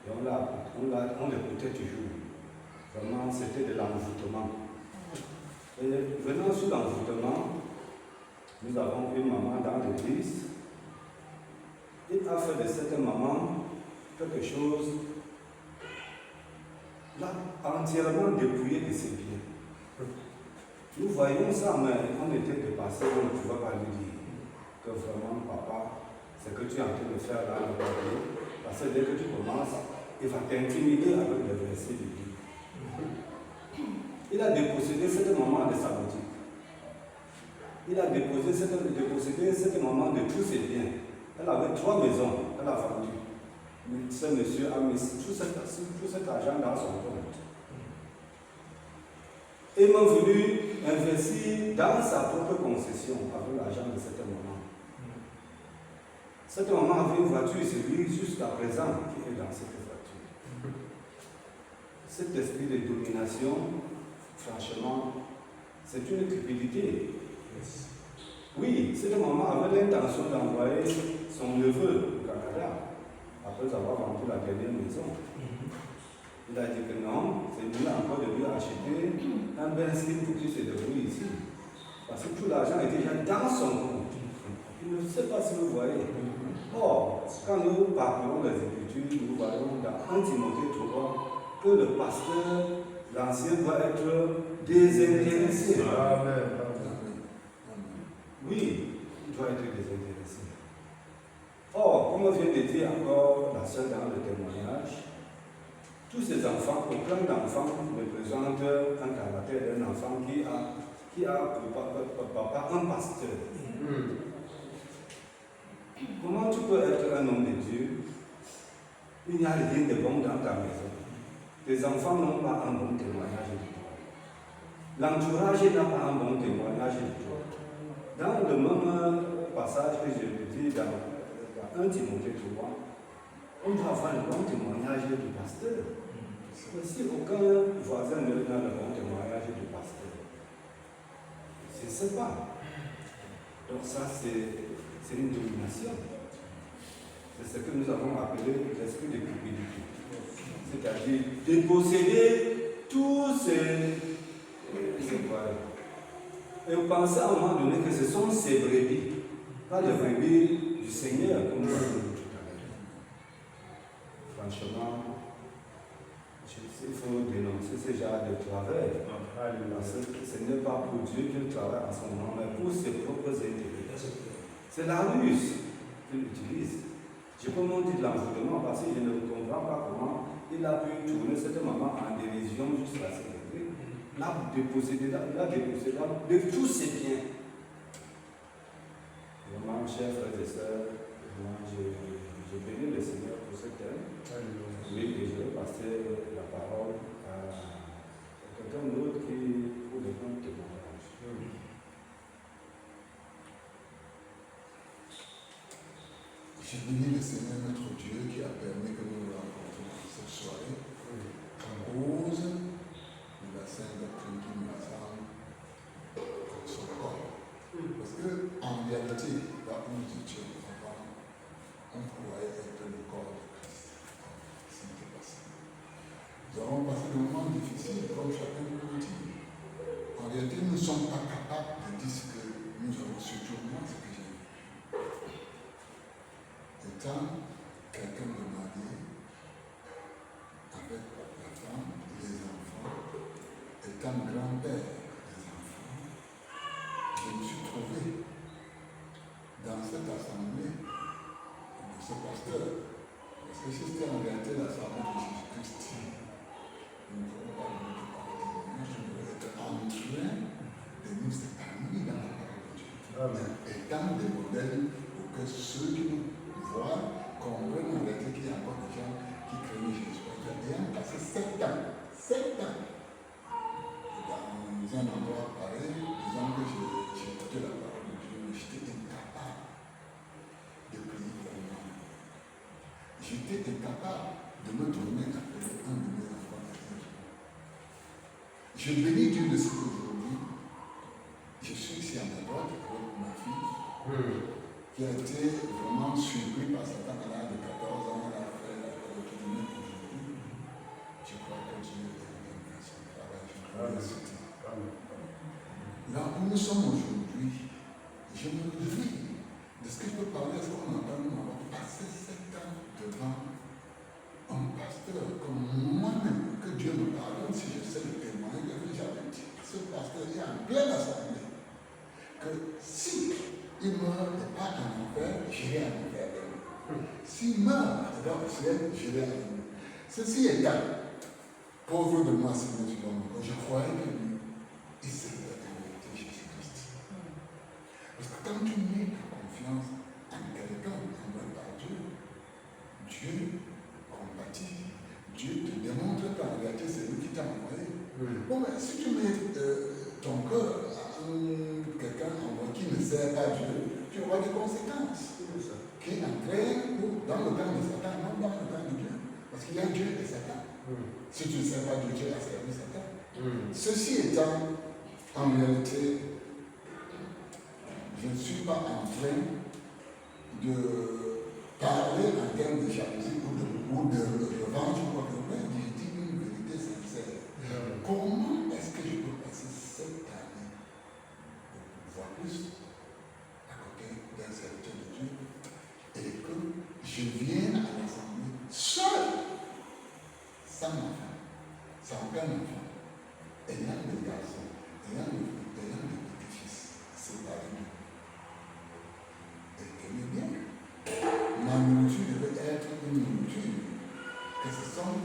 et on l'écoutait toujours. Vraiment, c'était de l'envoûtement. Et venant sur l'envoûtement, nous avons une maman dans l'église. Il a fait de cette maman quelque chose, l'a entièrement dépouillé de ses biens. Nous voyons ça, mais on était dépassés, on ne pouvait pas lui dire que vraiment, papa, ce que tu es en train de faire là, ne va pas bien. Parce que dès que tu commences, il va t'intimider avec les versets de Dieu. Il a dépossédé cette maman de sa boutique. Il a dépossédé cette maman de tous ses biens. Elle avait 3 maisons, elle a vendu. Mais ce monsieur a mis tout cet argent dans son compte. Et m'a voulu investir dans sa propre concession avec l'argent de cette maman. Cette maman avait une voiture, c'est lui jusqu'à présent qui est dans cette voiture. Cet esprit de domination, franchement, c'est une cupidité. Oui, cette maman avait l'intention d'envoyer son neveu au Canada après avoir vendu la dernière maison. Il a dit que non, c'est mieux encore de lui acheter un benzine pour qu'il se débrouille ici. Parce que tout l'argent est déjà dans son compte. Il ne sait pas si vous voyez. Or, quand nous parlons des Écritures, nous voyons dans 1 Timothée 3 que le pasteur, l'ancien, doit être désintéressé. Amen. Oui, il doit être désintéressé. Or, comme on vient de dire encore la sœur dans le témoignage, tous ces enfants, aucun d'enfants ne présente un caractère d'un enfant qui a pour papa un pasteur. Comment tu peux être un homme de Dieu? Il n'y a rien de bon dans ta maison. Tes enfants n'ont pas un bon témoignage de toi. L'entourage n'a pas un bon témoignage de toi. Dans le même passage que je le dis dans 1 Timothée 3, on doit avoir le bon témoignage du pasteur. Mais si aucun voisin n'a le bon témoignage du pasteur, je ne sais pas. Donc ça, c'est une domination. C'est ce que nous avons appelé l'esprit de cupidité. C'est-à-dire déposséder tous ces croyants. Et vous pensez à un moment donné que ce sont ces brebis, pas les brebis du Seigneur, comme nous l'avons dit tout à l'heure. Franchement, il faut dénoncer ce genre de travers. Parce que ce n'est pas pour Dieu qu'il travaille en ce moment, mais pour ses propres intérêts. C'est la ruse qu'il utilise. Je peux monter de l'envoûtement parce que je ne comprends pas comment il a pu tourner cette maman en dérision jusqu'à ce degré. L'a dépossédé de tous ses biens. Vraiment, chers frères et sœurs, je bénis le Seigneur pour ce thème. Oui, et je vais passer la parole à quelqu'un d'autre qui pour le compte témoignage. Je bénis le Seigneur notre Dieu qui a permis que nous nous rencontrions cette soirée à cause de la sainte doctrine qui nous rassemble comme son corps. Parce qu'en réalité, là où nous étions avant, on croyait être le corps de Christ. Ce n'était pas ça. Nous avons passé des moments difficiles, comme chacun peut le dire. En réalité, nous ne sommes pas capables de dire ce que nous avons, surtout moi, ce que j'ai vu. Étant quelqu'un de marié, avec la femme, les enfants, étant grand-père des enfants, je me suis trouvé dans cette assemblée de ce pasteur. Parce que si c'était en réalité l'assemblée de Jésus-Christ, nous ne pourrons pas le mettre par témoignage, je devrais être en train de nous épanouir dans la parole de Dieu. Amen. Étant des modèles pour que ceux qui nous voient comprennent en réalité qu'il y a encore des gens qui craignent Jésus. Ayant passé 7 ans, dans un endroit pareil, disant que j'ai écouté la parole de Dieu, mais j'étais incapable de prier vraiment. J'étais incapable de me tourner après un de mes enfants. Je bénis Dieu de ce qu'aujourd'hui, je suis ici à ma droite avec ma fille, qui a été vraiment surpris par Satan à l'âge de 14 ans. Elle a fait la parole de Dieu aujourd'hui. Je crois que Dieu est bien dans son travail. Je crois que c'est là où nous sommes aujourd'hui, je me réjouis de ce que je peux parler, est-ce qu'on entend nous avoir passé 7 ans devant un pasteur comme moi-même, que Dieu me pardonne si je sais le témoigner, que j'avais dit à ce pasteur, il y a en pleine assemblée, que si il meurt et pas en enfer, j'irai en enfer. S'il meurt dans le ciel, j'irai en enfer. Ceci étant, pauvre de moi, Seigneur du monde, je croyais que lui, il serait en vérité Jésus-Christ. Parce que quand tu mets ta confiance en quelqu'un envoyé par Dieu, Dieu compatit. Dieu te démontre qu'en réalité, c'est lui qui t'a envoyé. Bon, mais si tu mets ton cœur à quelqu'un qui ne sert pas Dieu, tu auras des conséquences. Qui entraînent dans le temps de Satan, non dans le temps de Dieu. Parce qu'il y a Dieu et Satan. Si tu ne sers pas Dieu, tu as servi Satan. Ceci étant, en réalité, je ne suis pas en train de parler en termes de jalousie ou de revanche ou quoi que ce soit. Je dis une vérité sincère. Comment est-ce que je peux passer cette année, voire plus, à côté d'un serviteur de Dieu, et que je vienne à l'assemblée seul, sans enfant, sans aucun enfant, ayant des garçons, ayant des petits-fils, séparés d'eux. Et tenez bien, ma nourriture devait être une nourriture que ce sont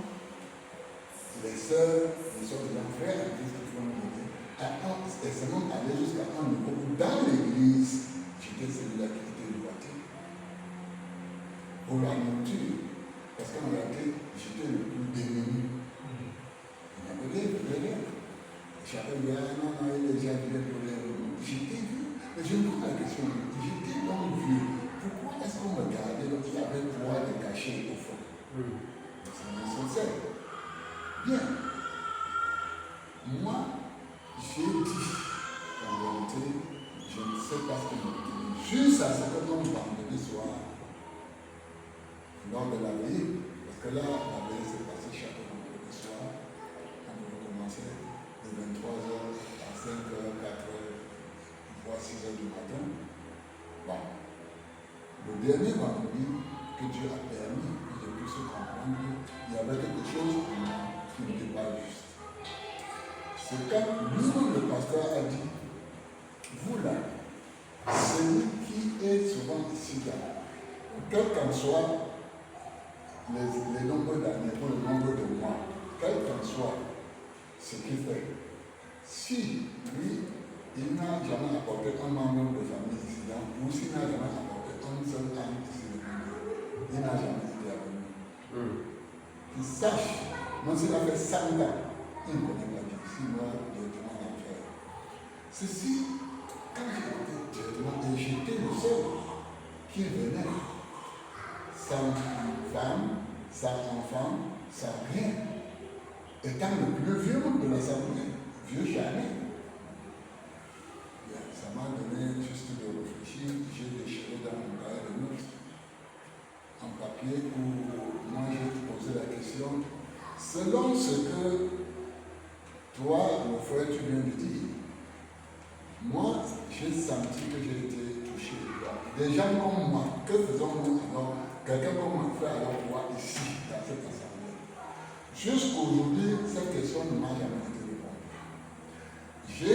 les sœurs, les grands frères en Christ qui vont me donner. Et c'est même aller jusqu'à un niveau où dans l'église, j'étais celui-là qui était droité. Pour la nourriture, parce qu'en réalité, j'étais le plus démuni. Il m'appelait pour les rêves. J'avais dit, ah non, il est déjà vieux pour les rêves. J'étais vieux, mais je me pose la question, j'étais donc vieux. Pourquoi est-ce qu'on me gardait donc il y avait pouvoir de cacher au fond? C'est sincère. Bien. Moi, j'ai dit, en réalité, je ne sais pas ce que je dis. Juste à ce que l'on vendredi soir, lors de la veille, parce que là, la veille s'est passée chaque vendredi soir, quand on commençait de 23h à 5h, 4h, voire 6h du matin. Bon. Le dernier vendredi que Dieu a permis que je puisse comprendre qu'il y avait quelque chose en moi qui n'était pas juste. C'est quand lui-même le pasteur a dit, vous là, celui qui est souvent ici là, quel qu'en soit les nombres d'années ou le nombre de mois, quel qu'en soit ce qu'il fait, si lui, il n'a jamais apporté un membre de famille ici là, ou s'il n'a jamais apporté un seul an ici de famille, il n'a jamais été avec nous. Qu'il sache, même s'il a fait 100 ans, il ne connaît pas Dieu. Si moi, directement en enfer. Ceci, quand j'étais directement, et j'étais le seul qui venait sans femme, sans enfant, sans rien. Étant le plus vieux membre de l'Assemblée, vieux jamais. Ça m'a donné juste de réfléchir, j'ai déchiré dans mon cahier de notes un papier où moi j'ai posé la question, selon ce que toi, mon frère, tu viens de dire, moi j'ai senti que j'ai été touché. Des gens comme moi, que faisons-nous alors? Quelqu'un comme mon frère alors moi ici, dans cette assemblée. Jusqu'aujourd'hui, cette question ne m'a jamais été répondue. J'ai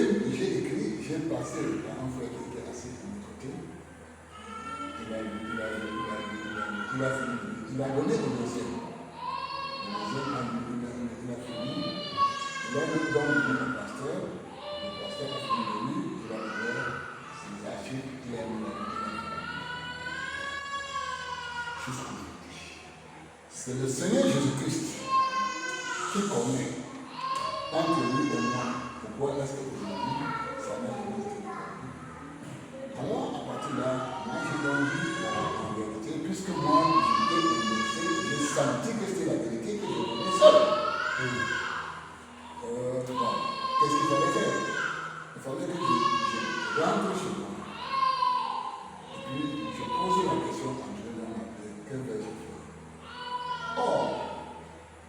écrit, j'ai passé à un frère qui était assis de mon côté. Il a donné le deuxième. Le deuxième, il a fini. Il a donné au pasteur. Le pasteur a fini de lui. Il a ouvert ses archives. Il a mis la jusqu'aujourd'hui. C'est le Seigneur Jésus-Christ qui connaît entre lui et moi pourquoi est-ce qu'aujourd'hui ça n'a pas été. Alors, à partir de là, moi j'ai donc dit en vérité, puisque moi j'étais blessé, j'ai senti que c'était la vérité que je venais seul. Qu'est-ce qu'il fallait faire? Il fallait que je rentre chez moi. Et puis, je pose la question à Dieu dans ma tête, que vais-je faire? Or,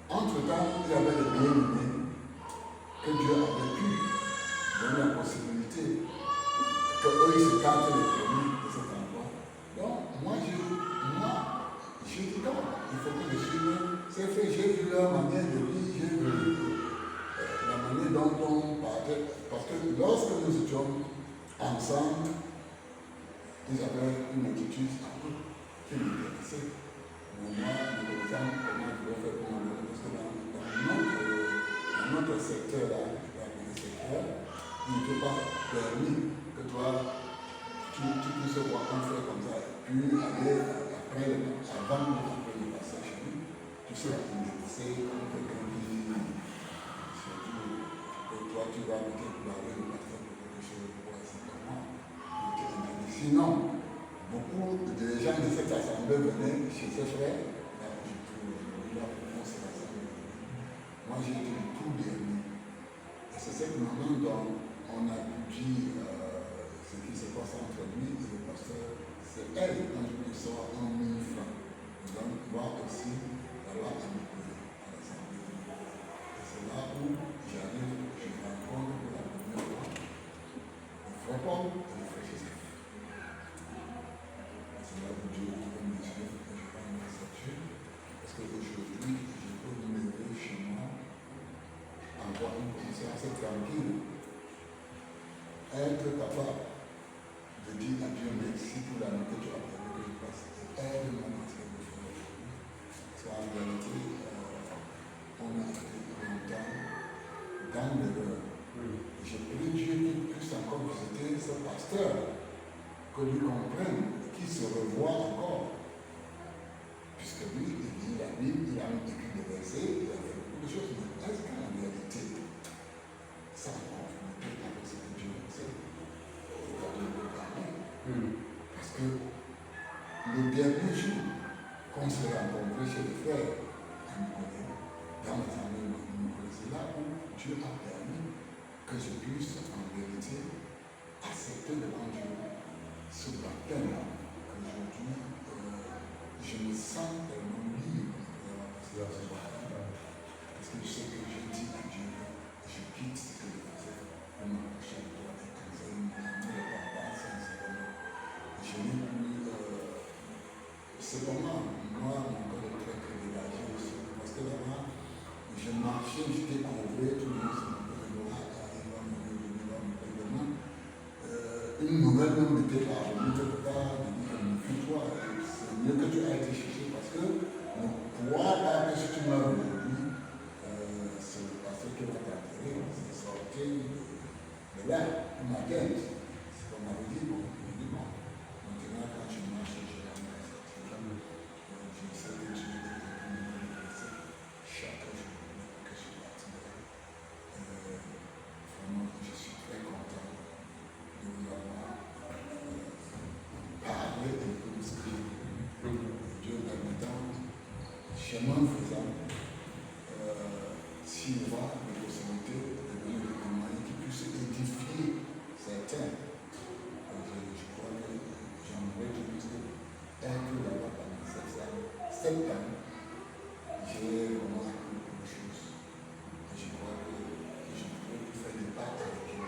entre-temps, il y avait des bien-aimés que Dieu avait pu donner la possibilité qu'eux ils se tentent les premiers de cet endroit. Donc, moi, j'ai dit non, il faut que je suive. C'est fait, j'ai vu leur manière de vivre, j'ai vu la manière dont on partait. Parce que lorsque nous étions ensemble, ils avaient une attitude qui m'intéressait. Moi, les exemples, comment je dois faire pour m'en parce que dans notre secteur, là, il n'était pas permis que toi, tu puisses voir un frère comme ça, puis aller après, avant de passer chez lui, tu sais, c'est comme quelqu'un qui, surtout, que toi, tu vas peut-être parler de pasteur pour quelque chose, c'est pas moi. Sinon, beaucoup de gens de cette assemblée venaient chez ces frères, là, je trouve, là, on s'est rassemblé. Moi, j'ai été le tout dernier. Et c'est cette manière dont on a dit ce qui se passe entre lui et le pasteur. C'est elle, quand je lui sors 1 000 francs. Donc, moi aussi, là-bas, à m'épauler à l'assemblée. Et c'est là où j'arrive, je rencontre pour la première fois le frère Paul et le frère Joseph. C'est là où Dieu ouvre mes yeux et je rends grâce à Dieu. Parce qu'aujourd'hui, je peux me lever chez moi, avoir une conscience tranquille, être capable de dire à Dieu merci pour la nuit que tu as permis que je passe. Aide-moi dans ce que je fais aujourd'hui. Parce qu'en réalité, on a été longtemps dans l'erreur. Je prie Dieu qu'il puisse encore visiter ce pasteur, que lui comprenne, qu'il se revoie encore. Puisque lui, il lit la Bible, il a écrit des versets, il a fait beaucoup de choses, mais est-ce qu'en réalité, ça en conformité avec ce que Dieu enseigne, il va nous préparer. Parce que le dernier jour qu'on s'est rencontré chez les frères à Nicolas, dans l'assemblée de Nicolas, c'est là où Dieu a permis que je puisse en vérité accepter devant Dieu ce baptême qu'aujourd'hui je me sens tellement libre parce que je sais que je dis à Dieu, je quitte ce que je faisais pour m'approcher de toi et que je ne pas sincèrement. Je n'ai plus cependant, moi, mon corps est très très dégagé aussi parce que là-bas, je marchais, je découvrais tout le monde se moquait de moi, une nouvelle même m'était parvenue quelque part, de dire fuis-toi, c'est mieux que tu aies été chercher parce que ne crois pas que si tu meurs aujourd'hui, c'est le pasteur qui va t'enterrer, c'est sorti de là, pour ma tête. C'est comme on m'avait dit, bon, je dis bon, maintenant quand je marche, je regarde ma tête. Je sais que Dieu est venu me laisser chaque jour que je partirai. Vraiment, je suis très content de vous avoir parlé un peu de ce que Dieu m'a chemin faisant, s'il y aura la possibilité de donner des témoignages qui puissent édifier certains, je crois que j'aimerais juste être là-bas pendant 7 ans. J'ai vraiment appris beaucoup de choses. Et je crois que je pourrais faire des pas avec eux.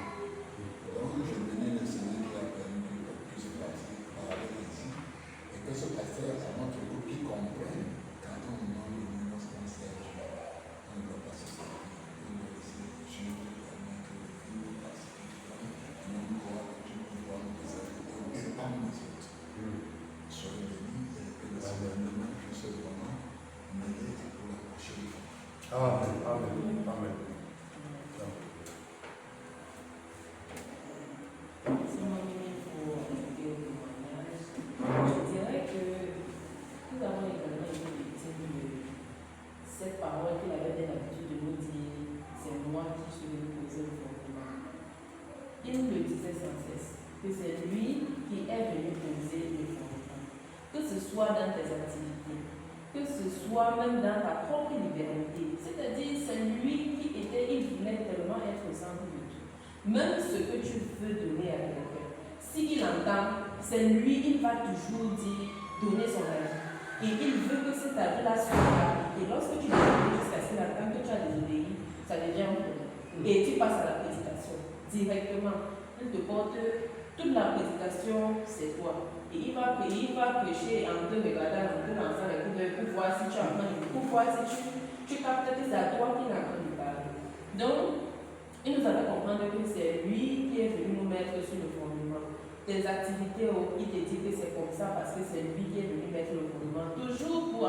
Donc, je venais le Seigneur qui a permis que ce pasteur parle ici. Et que ce pasteur, à notre groupe, qui comprenne quand on demande de venir dans ce concert, on ne doit pas se servir. On doit laisser Dieu permettre de vivre parce que nous croyons que Dieu pourra nous préserver et pas nous autres. Soyez bénis et que le Seigneur nous puisse vraiment m'aider pour la prochaine fois. Amen. Amen. Amen. Si moi-même il faut ajouter au témoignage, je dirais que nous avons également été victimes de cette parole qu'il avait bien l'habitude de nous dire, c'est moi qui suis venu poser le fondement. Il nous le disait sans cesse, que c'est lui qui est venu poser le fondement. Que ce soit dans tes activités, que ce soit même dans ta propre liberté. C'est-à-dire, c'est lui qui était, il voulait tellement être au centre de tout. Même ce que tu veux donner à quelqu'un, s'il entend, c'est lui, il va toujours dire, donner son avis. Et il veut que cet avis-là soit appliqué. Lorsque tu désobéis jusqu'à ce qu'il entend que tu as désobéi, ça devient un problème. Et tu passes à la prédication directement. Il te porte toute la prédication, c'est toi. Et il va prêcher en te regardant, en te lançant les coups d'œil pour voir si tu apprends, pour voir si tu captes que c'est à toi qui est en train de parler. Donc, il nous a fait comprendre que c'est lui qui est venu nous mettre sur le fondement. Tes activités, il te dit que c'est comme ça parce que c'est lui qui est venu mettre le fondement. Toujours pour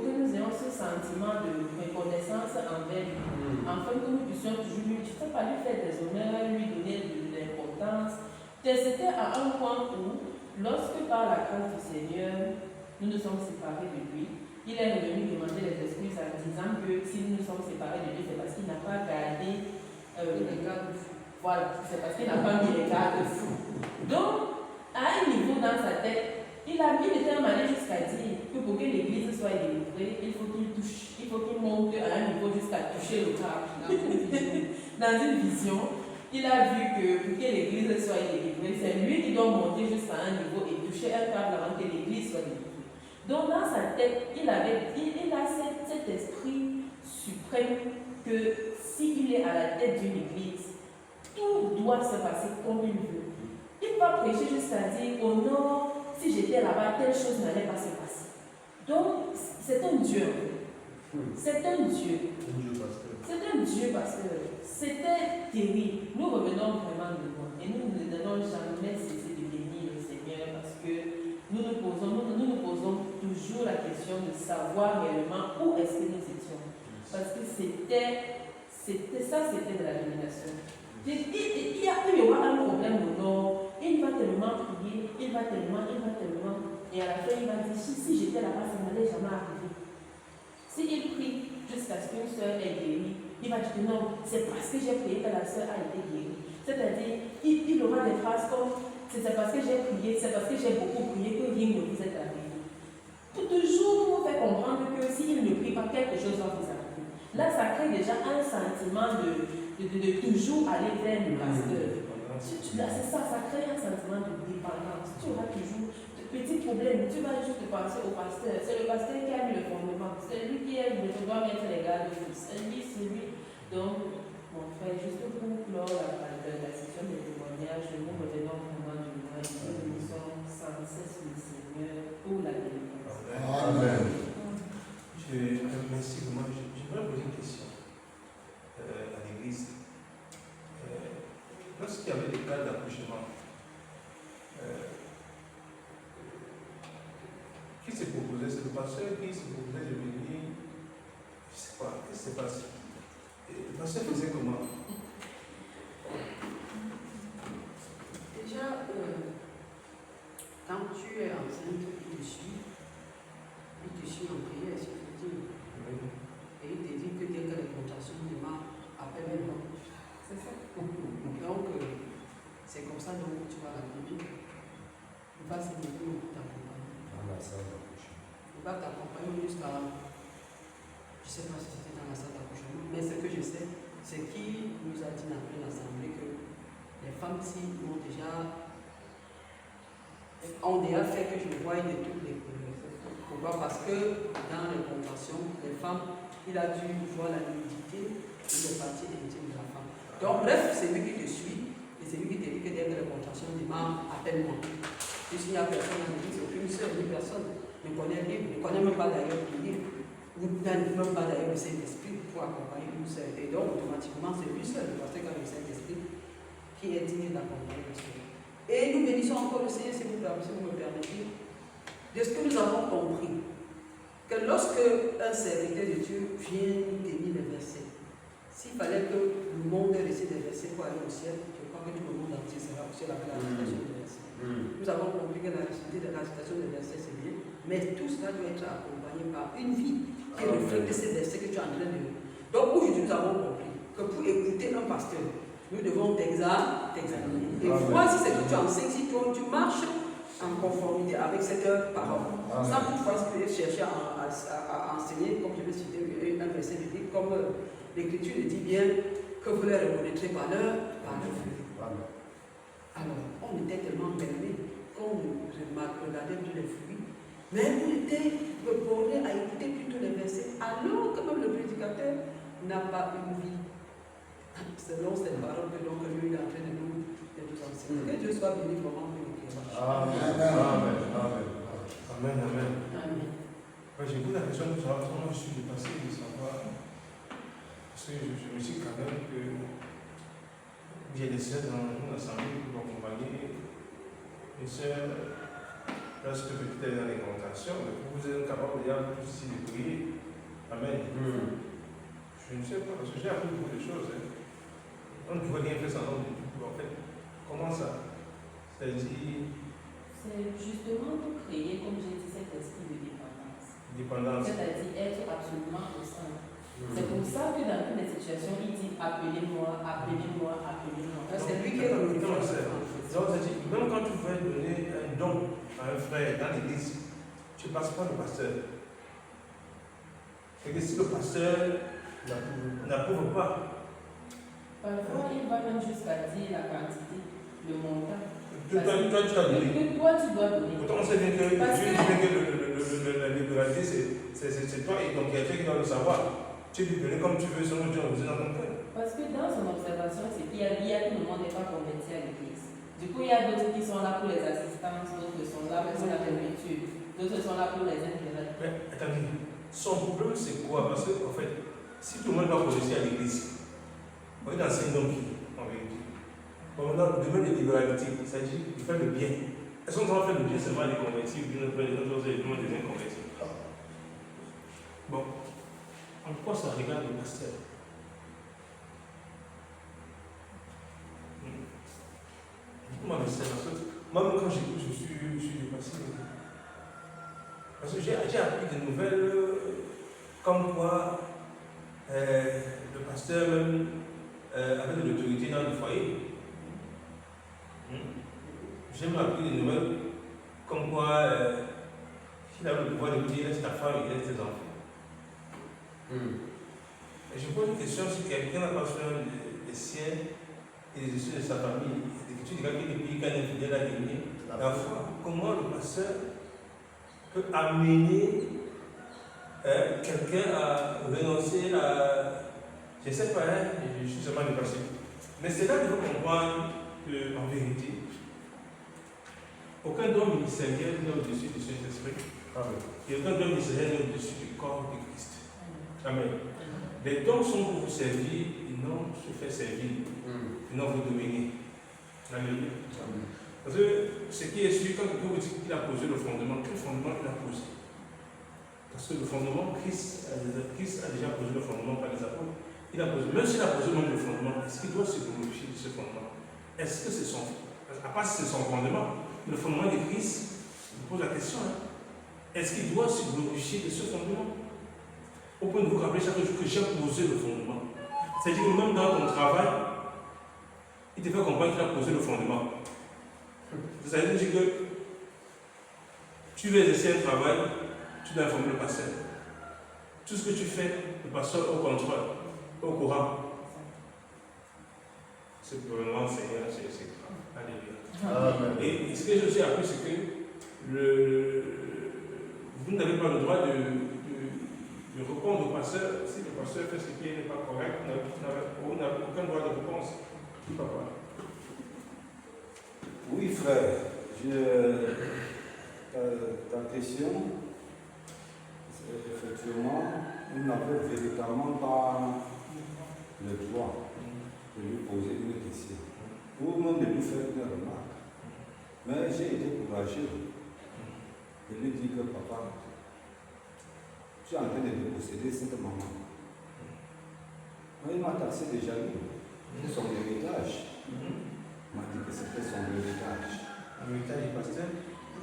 que nous ayons ce sentiment de reconnaissance envers lui. Afin que nous puissions toujours lui, je ne sais pas, lui faire des honneurs, lui donner de l'importance. C'était à un point où, lorsque par la grâce du Seigneur, nous nous sommes séparés de lui, il est revenu demander les excuses en disant que si nous nous sommes séparés de lui, c'est parce qu'il n'a pas gardé les garde-fous. Voilà, c'est parce qu'il n'a pas mis les garde-fous. Donc, à un niveau dans sa tête, il était allé jusqu'à dire que pour que l'église soit délivrée, il faut qu'il touche, il faut qu'il monte à un niveau jusqu'à toucher le câble. Dans une vision, il a vu que pour que l'église soit délivrée, c'est lui qui doit monter jusqu'à un niveau et toucher un câble avant que l'église soit délivrée. Donc dans sa tête, il a cet esprit suprême que s'il est à la tête d'une église, tout doit se passer comme il veut. Il va prêcher jusqu'à dire, oh non, si j'étais là-bas, telle chose n'allait pas se passer. Donc, c'est un Dieu. C'est un Dieu. C'est un Dieu parce que c'était terrible. Nous revenons vraiment de loin. Et nous ne devons jamais cesser de bénir le Seigneur parce que nous nous posons toujours la question de savoir réellement où est-ce que nous étions. Parce que c'était de la domination. Il y aura un problème au nord, il va tellement prier, il va tellement, et à la fin il va dire, si j'étais là-bas, ça n'allait jamais arriver. S'il prie jusqu'à ce qu'une soeur est guérie, il va dire que non, c'est parce que j'ai prié que la soeur a été guérie. C'est-à-dire, il aura des phrases comme, c'est parce que j'ai prié, c'est parce que j'ai beaucoup prié que rien ne vous est arrivé. Pour toujours vous faire comprendre que s'il ne prie pas, quelque chose va vous arriver. Là, ça crée déjà un sentiment de toujours aller vers le pasteur. C'est ça, ça crée un sentiment de dépendance. Tu auras toujours de petits problèmes, tu vas juste penser au pasteur. C'est le pasteur qui a mis le fondement, c'est lui qui doit mettre les garde-fous, c'est lui. Donc, mon frère, juste pour clore la session de témoignage, nous revenons vraiment du loin et nous sommes sans cesse le Seigneur pour la délivrance. Amen. Merci vraiment. J'aimerais poser une question à l'église. Lorsqu'il y avait des cas d'accouchement, qui se proposait? C'est le pasteur qui se proposait de venir? Je ne sais pas, qu'est-ce qui s'est passé? Le pasteur faisait comment? Déjà, quand tu es enceinte, il te suit en prière, si tu dis. Et il te dit que dès que les contractions démarrent, appelle-moi. C'est ça. Donc, c'est comme ça donc tu vas la conduire. Il va se mettre pour t'accompagner. Il va t'accompagner je ne sais pas si c'était dans la salle d'accouchement, mais ce que je sais, c'est qu'il nous a dit dans l'Assemblée que les femmes ici ont déjà fait que je me voyais de toutes les couleurs. Pourquoi? Parce que dans les conventions, les femmes, il a dû voir la nudité et les parties intimes de la femme. Donc, bref, c'est lui qui te suit et c'est lui qui te dit que dès que les contractions demandent, appelle-moi. Puisqu'il n'y a personne dans l'église, aucune seule, ni personne ne connaît le livre, ne connaît même pas d'ailleurs le livre, ou n'arrive même pas d'ailleurs le Saint-Esprit pour accompagner une seule. Et donc, automatiquement, c'est lui seul, parce que quand le Saint-Esprit qui est digne d'accompagner le Seigneur. Et nous bénissons encore le Seigneur, si vous me permettez, de ce que nous avons compris, que lorsque un serviteur de Dieu vient nous tenir les versets, s'il fallait que le monde récite des versets pour aller au ciel, je crois que tout le monde entier sera au ciel avec la récitation des versets. Nous avons compris que la récitation des versets c'est bien, mais tout cela doit être accompagné par une vie qui reflète ces versets que tu es en train de lire. Donc aujourd'hui nous avons compris que pour écouter un pasteur, nous devons t'examiner et voir si c'est que tu enseignes, si toi tu marches en conformité avec cette parole. Sans toutefois chercher à enseigner, comme je vais citer un verset biblique, comme l'Écriture le dit bien, que vous les reconnaîtrez par leur fruit. Alors, on était tellement fermés qu'on regardait tous les fruits, mais on était bornés à écouter plutôt les versets, alors que même le prédicateur n'a pas une vie. Selon cette parole que donc lui est en train de nous enseigner. Que Dieu soit béni vraiment pour l'éclairage. Amen. J'ai posé la question de savoir comment je suis dépassé de savoir. Parce que je me dis quand même que j'ai des sœurs dans une assemblée pour m'accompagner. Une sœur, lorsque peut-être elle est dans les congrégations, vous êtes capable de aussi de prier. Amen. Je ne sais pas, parce que j'ai appris beaucoup de choses. On ne pouvait rien faire sans nom du tout. En fait, comment ça? C'est-à-dire. C'est justement pour créer, comme j'ai dit, cet esprit de dépendance. C'est-à-dire être absolument au centre. C'est pour ça que dans toutes les situations, il dit appelez-moi, appelez-moi, appelez-moi. C'est lui qui est le Donc, c'est-à-dire, même quand tu veux donner un don à un frère dans l'église, tu ne passes pas le pasteur. Et que si le pasteur n'approuve pas, parfois, il va même jusqu'à dire la quantité, le montant. toi, tu as donné. Que toi, tu dois donner. Pourtant, on sait bien que Dieu dit que la libéralité, c'est toi et ton créateur qui doit le savoir. Tu lui donnes comme tu veux, selon Dieu, on vous dans ton cœur. Parce que dans son observation, c'est qu'il y a tout le monde n'est pas converti à l'église. Du coup, il y a d'autres qui sont là pour les assistances, d'autres sont là pour la fermeture, d'autres sont là pour les intérêts. Mais attendez, son problème c'est quoi? Parce que, en fait, si tout le monde va convertir à l'église, on est dans un homme qui, en vérité. Bon, maintenant, le domaine de libéralité, c'est-à-dire de faire le bien. Est-ce qu'on va faire le bien seulement les convertis ou bien on fait les autres choses et tout le monde des inconvertis? Bon, en quoi ça regarde le pasteur? Moi, quand j'écoute, je suis dépassé. Parce que j'ai appris des nouvelles comme quoi le pasteur même avait de l'autorité dans le foyer. J'ai même appris des nouvelles comme quoi il avait le pouvoir de dire laisse ta femme et laisse tes enfants. Et je pose une question si quelqu'un n'a pas besoin des siens et des issues de sa famille, et que tu diras qu'il est pays qu'un infidèle a gagné, la foi, comment le pasteur peut amener quelqu'un à renoncer à. Je ne sais pas, je suis seulement dépassé. Mais c'est là qu'il faut comprendre qu'en vérité, aucun don ministériel n'est au-dessus du Saint-Esprit. Et aucun don ministériel n'est au-dessus du corps de Christ. Amen. Les dons sont pour vous servir, ils n'ont se fait servir, ils n'ont vous dominer. Amen. Parce que ce qui est sûr, quand vous dites qu'il a posé le fondement, quel fondement il a posé? Parce que le fondement, Christ a déjà posé le fondement par les apôtres. Il a posé, même s'il a posé même le fondement, est-ce qu'il doit se glorifier de ce fondement? Est-ce que c'est son fondement? À part si c'est son fondement, le fondement de Christ, je pose la question, est-ce qu'il doit se glorifier de ce fondement? Au point de vous rappeler chaque jour que j'ai posé le fondement. C'est-à-dire que même dans ton travail, il te fait comprendre qu'il a posé le fondement. C'est-à-dire que tu veux exercer un travail, tu dois informer le pasteur. tout ce que tu fais, le pasteur au contrôle, au courant. C'est pour le moment, Seigneur, c'est grave. Alléluia. Et ce que j'ai aussi appris, c'est que vous n'avez pas le droit de répondre au pasteur. Si le pasteur fait ce qui n'est pas correct, vous n'avez aucun droit de réponse. Papa. Oui, frère, ta question, effectivement, nous n'avons véritablement pas le droit de lui poser une question, ou même de lui faire une remarque. Mais j'ai été courageux de lui dire que papa, tu es en train de posséder cette maman. Il m'a taxé de jaloux pour son héritage. Il m'a dit que c'était son héritage. L'héritage du pasteur?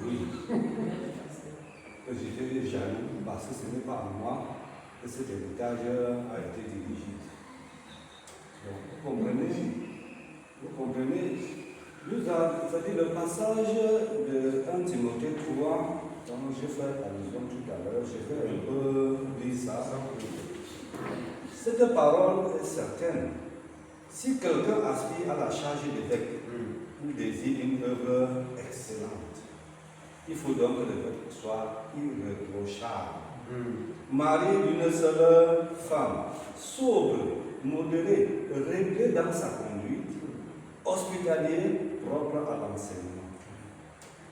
Oui. Que j'étais jaloux parce que ce n'est pas à moi que cet héritage a été dirigé. Donc, vous comprenez, nous avons dit le passage de 1 Timothée 3, dont j'ai fait allusion tout à l'heure, j'ai fait un peu lire ça. Cette parole est certaine. Si quelqu'un aspire à la charge d'évêque, ou désire une œuvre excellente, il faut donc que l'évêque soit irréprochable. Marié d'une seule femme, sobre, modéré, réglé dans sa conduite, hospitalier, propre à l'enseignement.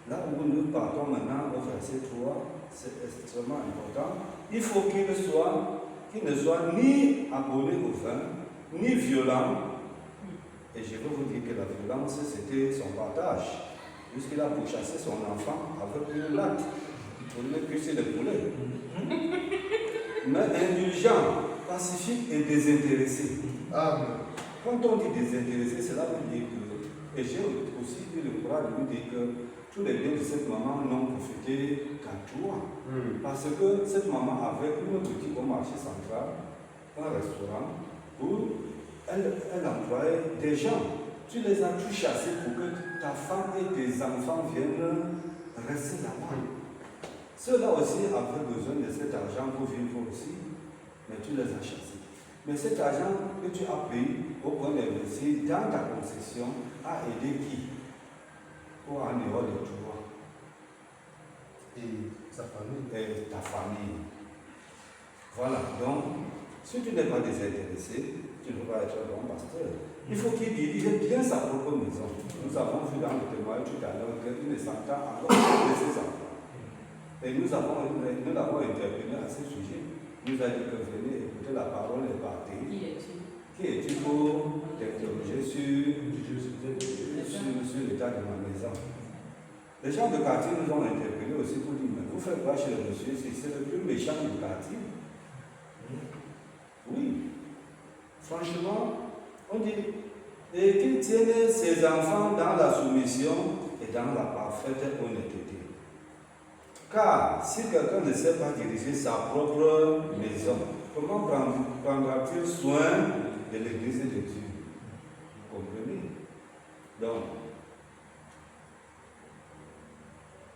Là où nous partons maintenant au verset 3, c'est extrêmement important. Il faut qu'il ne soit ni abonné au vin, ni violent. Et je veux vous dire que la violence, c'était son partage. Puisqu'il a pourchassé son enfant avec une latte pour lui cuisser le poulet. Mais indulgent, pacifique et désintéressé. Amen. Quand on dit désintéressé, cela veut dire que, et j'ai aussi eu le courage de lui dire que tous les biens de cette maman n'ont profité qu'à toi. Parce que cette maman avait une boutique au marché central, un restaurant, où elle employait des gens. Tu les as tous chassés pour que ta femme et tes enfants viennent rester là-bas. Ceux-là aussi avaient besoin de cet argent pour vivre aussi, mais tu les as chassés. Mais cet argent que tu as pris au point d'investir dans ta concession a aidé qui? Pour en dehors de toi. Et sa famille. Et ta famille. Voilà, donc, si tu n'es pas désintéressé, tu ne vas pas être un bon pasteur. Il faut qu'il dirige bien sa propre maison. Nous avons vu dans le témoignage tout à l'heure qu'il ne s'entend encore de ses enfants. Et nous l'avons interpellé à ce sujet. Nous a dit que venez écouter la parole et partez. Qui es-tu pour t'interroger sur l'état de ma maison? Les gens de quartier nous ont interpellés aussi pour dire, mais vous faites quoi chez le monsieur? C'est le plus méchant du quartier. Oui. Franchement, on dit, et qu'il tienne ses enfants dans la soumission et dans la parfaite honnêteté. Car si quelqu'un ne sait pas diriger sa propre maison, comment prendra-t-il soin de l'église de Dieu? Vous comprenez? Donc,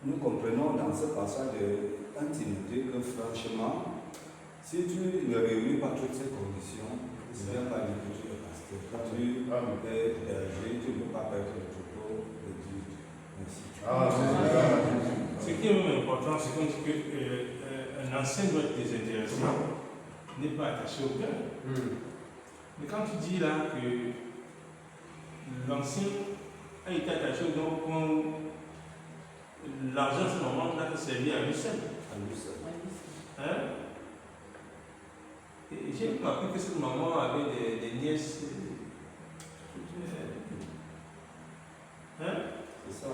nous comprenons dans ce passage de 1 Timothée que franchement, si tu ne réunis pas toutes ces conditions, il ne vient pas dire que tu es pasteur. Quand tu es berger, tu ne peux pas perdre le troupeau de Dieu. Merci. Ce qui est même important, c'est qu'on dit qu'un ancien doit être désintéressé, n'est pas attaché au cœur. Mais quand tu dis là que l'ancien a été attaché au cœur, l'argent, ce moment n'a servi à lui seul. Hein? Et j'ai appris que cette maman avait des nièces. Hein? C'est ça,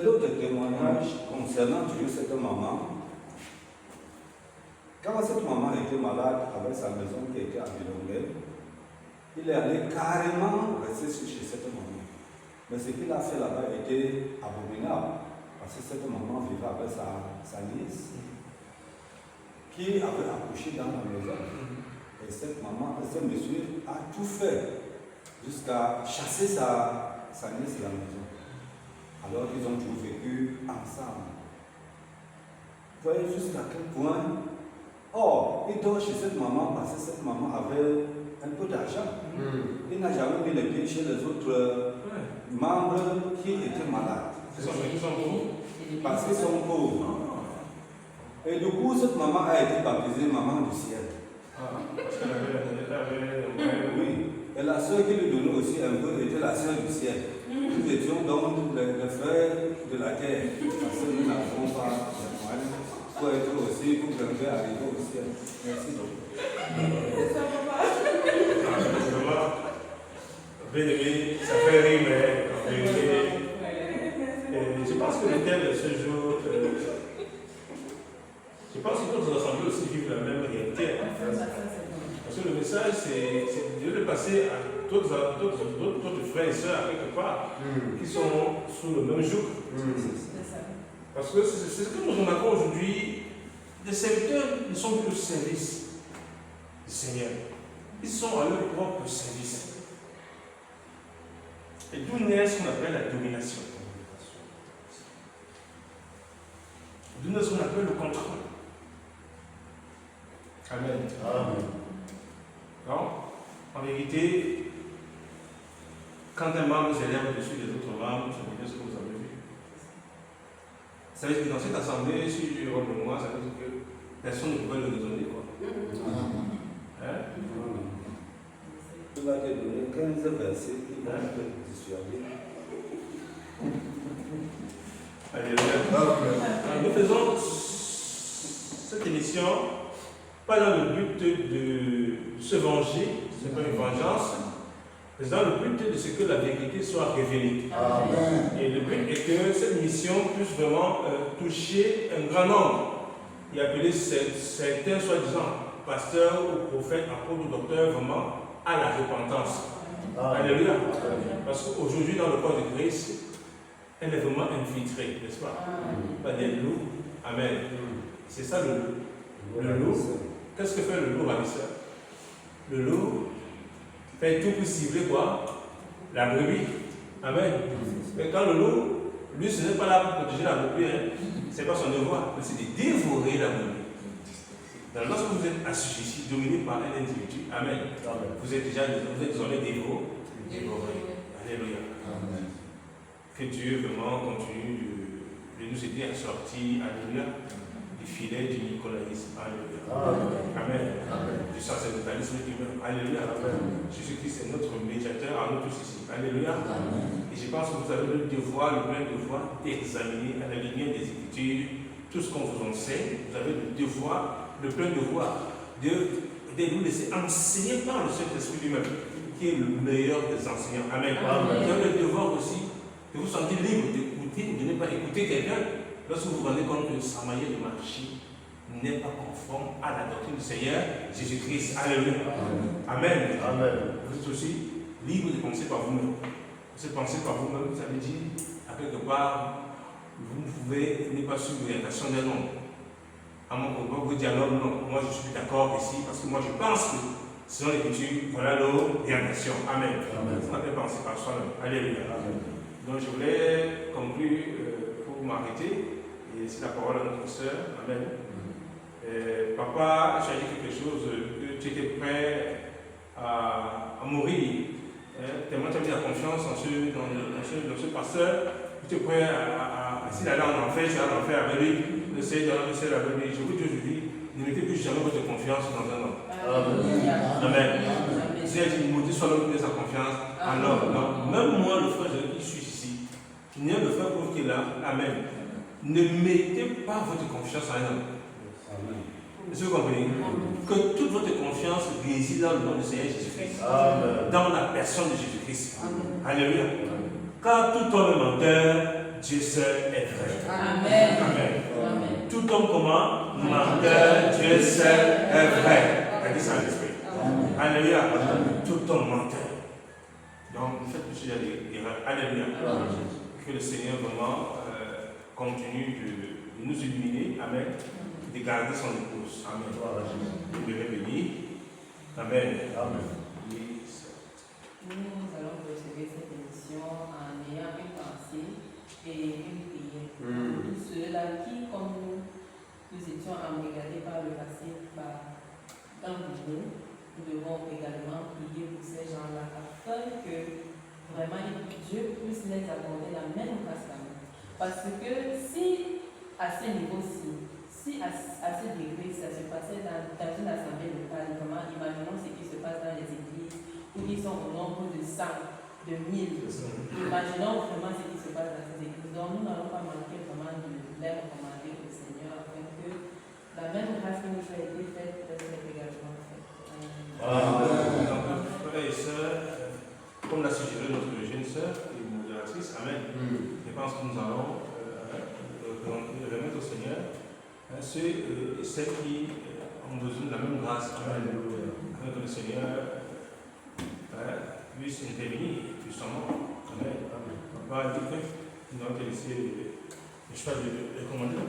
l'autre témoignage concernant toujours cette maman, quand cette maman était malade avec sa maison qui était à Bilonguel, il est allé carrément rester chez cette maman. Mais ce qu'il a fait là-bas était abominable, parce que cette maman vivait avec sa nièce, qui avait accouché dans la maison. Et cette maman, ce monsieur a tout fait jusqu'à chasser sa nièce de la maison. alors qu'ils ont toujours vécu ensemble. Vous voyez jusqu'à quel point. Or, il dort chez cette maman parce que cette maman avait un peu d'argent. Il n'a jamais mis les pieds chez les autres membres qui étaient malades. Ils sont pauvres. Parce qu'ils sont pauvres. Et du coup, cette maman a été baptisée maman du ciel. Parce qu'elle avait Oui. Et la sœur qui lui donnait aussi un peu était la sœur du ciel. Nous étions donc les frères de la terre. Parce que nous n'avons pas de moyens pour être aussi, pour grimper arriver au ciel. Merci beaucoup. Bien-aimé, ça fait rire, mais en vérité, je pense que le thème de ce jour, je pense que d'autres assemblées aussi vivent la même réalité. Parce que le message, c'est de le passer à d'autres frères et sœurs, quelque part, qui sont sous le même joug. Parce que c'est ce que nous remarquons aujourd'hui. Les serviteurs ne sont plus au service du Seigneur. Ils sont à leur propre service. Et d'où naît ce qu'on appelle la domination. D'où naît ce qu'on appelle le contrôle. Amen. Donc, en vérité, quand un membre s'élève au-dessus des autres membres, ça veut dire ce que vous avez vu. Ça veut dire que dans cette assemblée, si je rentre de moi, ça veut dire que personne ne pouvait le raisonner. Hein? Tu vas te donner 15 versets qui vont te dissuader. Alléluia. Nous faisons cette émission pas dans le but de se venger, ce n'est pas une vengeance, mais dans le but de ce que la vérité soit révélée. Amen. Et le but est que cette mission puisse vraiment toucher un grand nombre et appeler certains soi-disant pasteurs ou prophètes, apôtres ou docteurs vraiment à la repentance. Alléluia. Parce qu'aujourd'hui, dans le corps de Christ, elle est vraiment infiltrée, n'est-ce pas? Pas des loups. Amen. C'est ça le loup. Le loup, qu'est-ce que fait le loup, Vanessa? Le loup fait tout pour cibler quoi? La brebis. Amen. Mais quand le loup, lui, ce n'est pas là pour protéger la brebis, hein. Ce n'est pas son devoir, mais c'est de dévorer la brebis. Donc, lorsque vous êtes assujetti, dominé par un individu, Amen. Vous êtes désormais dévoré. Alléluia. Amen. Que Dieu vraiment continue de nous aider à sortir, Alléluia, du filet du nicolaïsme. Alléluia. Amen. Du sacerdotalisme humain. Alléluia. Jésus-Christ est notre médiateur à nous tous ici. Alléluia. Et je pense que vous avez le devoir, le plein devoir d'examiner à la lumière des Écritures tout ce qu'on vous enseigne. Vous avez le devoir, le plein devoir de nous laisser enseigner par le Saint-Esprit lui-même, qui est le meilleur des enseignants. Amen. Vous avez le devoir aussi de vous sentir libre d'écouter, de ne pas écouter quelqu'un lorsque vous vous rendez compte que sa manière de marcher n'est pas conforme à la doctrine du Seigneur Jésus-Christ. Alléluia. Amen. Vous êtes aussi libre de penser par vous-même. Vous pensez par vous-même, ça veut dire, à quelque part, vous ne pouvez pas suivre l'orientation d'un homme. À mon propos, vous dites à l'homme, non, moi je suis d'accord ici, parce que moi je pense que selon l'Écriture, voilà l'orientation. Amen. Vous n'avez pas pensé par soi-même. Alléluia. Donc je voulais conclure pour m'arrêter et c'est la parole à notre soeur. Amen. Papa, j'ai dit quelque chose, que tu étais prêt à mourir. Tellement tu as mis la confiance dans ce pasteur, tu es prêt à s'il allait en enfer, tu vas en enfer avec lui, le Seigneur avec lui. Je vous dis aujourd'hui, ne mettez plus jamais votre confiance dans un homme. Amen. Si elle dit, maudit soit l'homme qui met sa confiance en l'homme. Non, même moi, le frère qui suis ici, qui n'est le frère pour qui est là, Amen. Ne mettez pas votre confiance en un homme. Est-ce que vous comprenez? Que toute votre confiance réside dans le nom du Seigneur Jésus-Christ. Dans la personne de Jésus-Christ. Alléluia. Car tout homme est menteur, Dieu seul est vrai. Amen. Tout homme comment? Menteur, Dieu seul est vrai. Elle dit ça à l'esprit. Alléluia. Tout homme menteur. Donc, ne faites plus ce genre d'erreur. Alléluia. Que le Seigneur vraiment continue de nous illuminer. Amen. De garder son épouse. Amen. De me bénir. Amen. Nous allons recevoir cette émission en ayant une pensée et une prière. Tous ceux-là qui, comme nous étions embrigadés par le passé, par un bourreau, nous devons également prier pour ces gens-là afin que vraiment Dieu puisse les accorder la même grâce qu'à nous. Parce que si à ce niveau-ci, si à ce degré ça se passait dans une assemblée locale, comment imaginons ce qui se passe dans les églises où ils sont au nombre de 100, de 1000. Imaginons vraiment ce qui se passe dans ces églises. Donc nous n'allons pas manquer vraiment de les recommander au Seigneur afin que la même grâce qui nous a été faite puisse être également faite. Donc, frères et sœurs, comme l'a suggéré notre jeune sœur et modératrice, Amen. Je pense que nous allons remettre au Seigneur ceux et celles qui ont besoin de la même grâce. Amen. Afin que le Seigneur puisse intervenir puissamment. Amen. On va dire que nous allons te laisser le choix de recommander.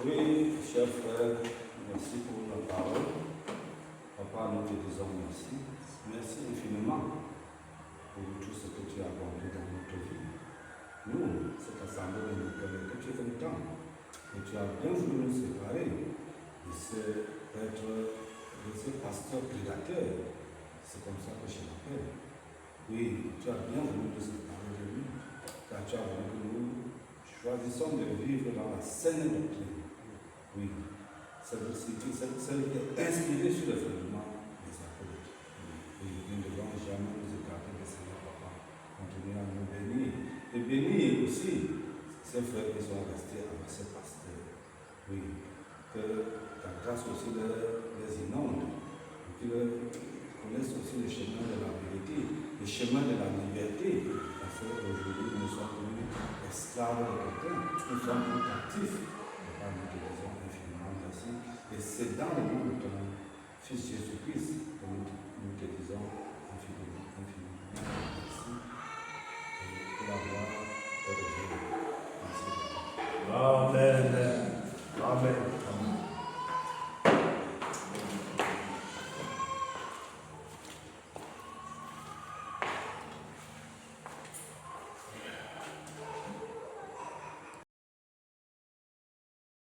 Oui, cher frère, merci pour la parole. Papa, nous te disons merci. Merci infiniment pour tout ce que tu as accompli dans notre vie. Nous, cette assemblée de nous connaît que tu es content. Et tu as bien voulu nous séparer de ce pasteur prédateur. C'est comme ça que je l'appelle. Oui, tu as bien voulu nous séparer de lui. Car tu as voulu que nous choisissions de vivre dans la saine doctrine. Oui, celle qui est inspirée sur le fondement des apôtres. Et nous ne devons jamais nous écarter de Seigneur Papa. Continuer à nous bénir. Et bénir aussi ces frères qui sont restés avec ces pasteurs. Oui, que ta grâce aussi les inonde. Et qu'ils connaissent aussi le chemin de la vérité, le chemin de la liberté. Parce qu'aujourd'hui, nous sommes devenus esclaves de quelqu'un. Nous sommes plus actifs. Nous te disons infiniment merci. Et c'est dans le nom de ton Fils Jésus-Christ que nous te disons infiniment merci. Et pour la gloire de Dieu. Merci. Amen. Amen.